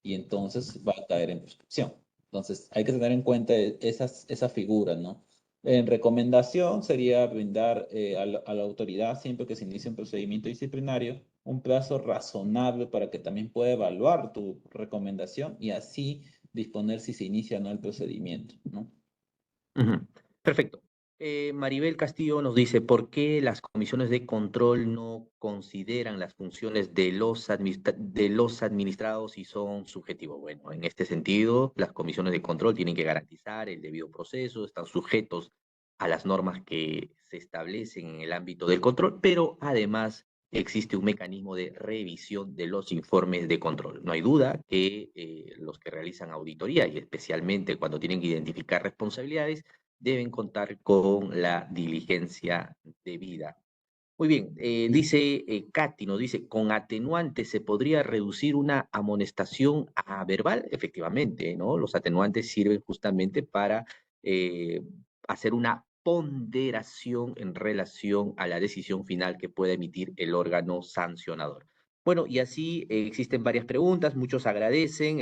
y entonces va a caer en prescripción. Entonces hay que tener en cuenta esa figura, ¿no? En recomendación sería brindar a la autoridad, siempre que se inicie un procedimiento disciplinario, un plazo razonable para que también pueda evaluar tu recomendación y así disponer si se inicia o no el procedimiento, ¿no? Ujú. Perfecto. Maribel Castillo nos dice, ¿por qué las comisiones de control no consideran las funciones de los administrados y son subjetivos? Bueno, en este sentido, las comisiones de control tienen que garantizar el debido proceso, están sujetos a las normas que se establecen en el ámbito del control, pero además existe un mecanismo de revisión de los informes de control. No hay duda que los que realizan auditoría, y especialmente cuando tienen que identificar responsabilidades, deben contar con la diligencia debida. Muy bien, dice Katy, nos dice, ¿con atenuantes se podría reducir una amonestación a verbal? Efectivamente, ¿no? Los atenuantes sirven justamente para eh, hacer una ponderación en relación a la decisión final que pueda emitir el órgano sancionador. Bueno, y así existen varias preguntas, muchos agradecen,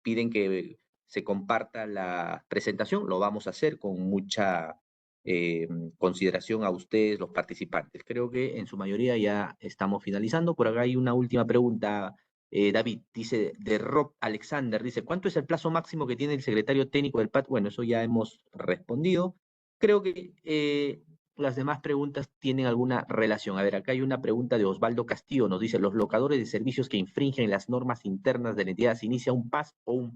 piden que se comparta la presentación, lo vamos a hacer con mucha eh, consideración a ustedes, los participantes. Creo que en su mayoría ya estamos finalizando. Por acá hay una última pregunta. David, dice, de Rob Alexander, dice, ¿cuánto es el plazo máximo que tiene el secretario técnico del PAT? Bueno, eso ya hemos respondido. Creo que las demás preguntas tienen alguna relación. A ver, acá hay una pregunta de Osvaldo Castillo, nos dice, ¿los locadores de servicios que infringen las normas internas de la entidad se inicia un PAS o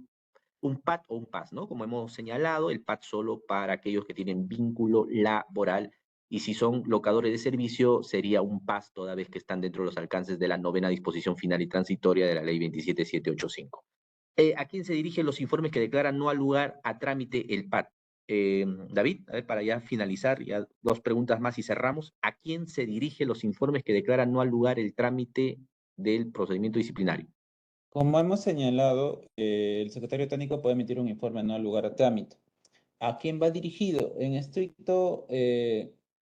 un PAT o un PAS, ¿no? Como hemos señalado, el PAT solo para aquellos que tienen vínculo laboral y si son locadores de servicio sería un PAS toda vez que están dentro de los alcances de la novena disposición final y transitoria de la ley 27785. ¿A quién se dirigen los informes que declaran no al lugar a trámite el PAT? David, a ver, para ya finalizar, ya 2 preguntas más y cerramos. ¿A quién se dirigen los informes que declaran no al lugar el trámite del procedimiento disciplinario? Como hemos señalado, el secretario técnico puede emitir un informe no al lugar a trámite. ¿A quién va dirigido? En estricto,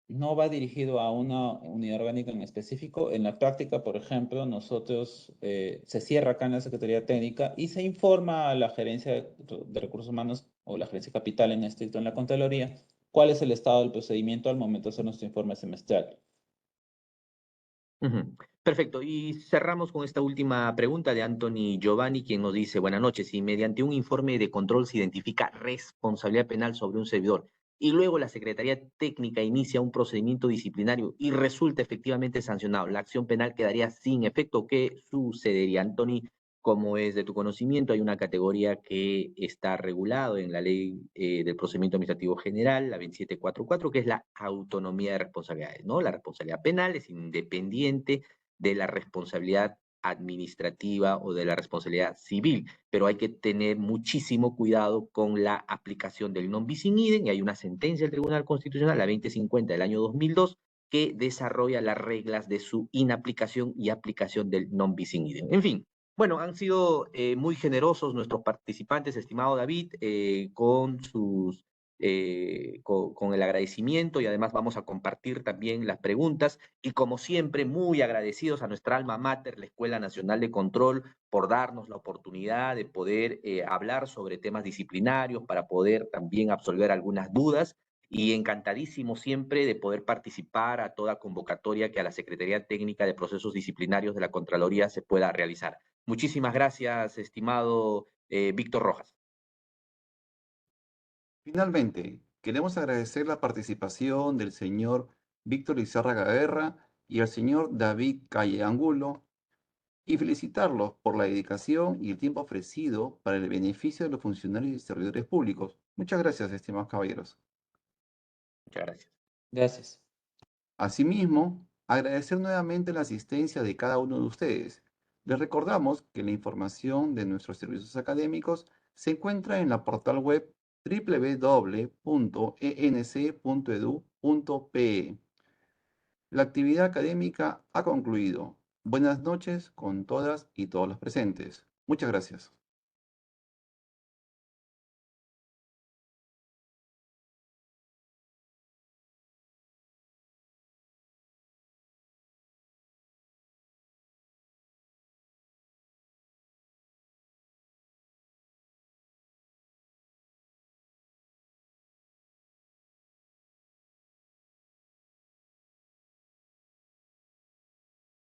no va dirigido a una unidad orgánica en específico. En la práctica, por ejemplo, nosotros se cierra acá en la Secretaría Técnica y se informa a la gerencia de recursos humanos o la gerencia capital en estricto en la Contraloría cuál es el estado del procedimiento al momento de hacer nuestro informe semestral. Ujú. Perfecto. Y cerramos con esta última pregunta de Anthony Giovanni, quien nos dice, buenas noches, si mediante un informe de control se identifica responsabilidad penal sobre un servidor y luego la Secretaría Técnica inicia un procedimiento disciplinario y resulta efectivamente sancionado, ¿la acción penal quedaría sin efecto? ¿Qué sucedería, Anthony? Como es de tu conocimiento, hay una categoría que está regulado en la ley del procedimiento administrativo general, la 2744, que es la autonomía de responsabilidades, ¿no? La responsabilidad penal es independiente de la responsabilidad administrativa o de la responsabilidad civil, pero hay que tener muchísimo cuidado con la aplicación del non bis in idem, y hay una sentencia del Tribunal Constitucional, la 2050 del año 2002, que desarrolla las reglas de su inaplicación y aplicación del non bis in idem. En fin, bueno, han sido muy generosos nuestros participantes, estimado David, con el agradecimiento, y además vamos a compartir también las preguntas. Y como siempre, muy agradecidos a nuestra alma mater, la Escuela Nacional de Control, por darnos la oportunidad de poder hablar sobre temas disciplinarios, para poder también absolver algunas dudas. Y encantadísimo siempre de poder participar a toda convocatoria que a la Secretaría Técnica de Procesos Disciplinarios de la Contraloría se pueda realizar. Muchísimas gracias, estimado Víctor Rojas. Finalmente, queremos agradecer la participación del señor Víctor Lizárraga Guerra y al señor David Calle Angulo y felicitarlos por la dedicación y el tiempo ofrecido para el beneficio de los funcionarios y servidores públicos. Muchas gracias, estimados caballeros. Muchas gracias. Gracias. Asimismo, agradecer nuevamente la asistencia de cada uno de ustedes. Les recordamos que la información de nuestros servicios académicos se encuentra en la portal web www.enc.edu.pe. La actividad académica ha concluido. Buenas noches con todas y todos los presentes. Muchas gracias.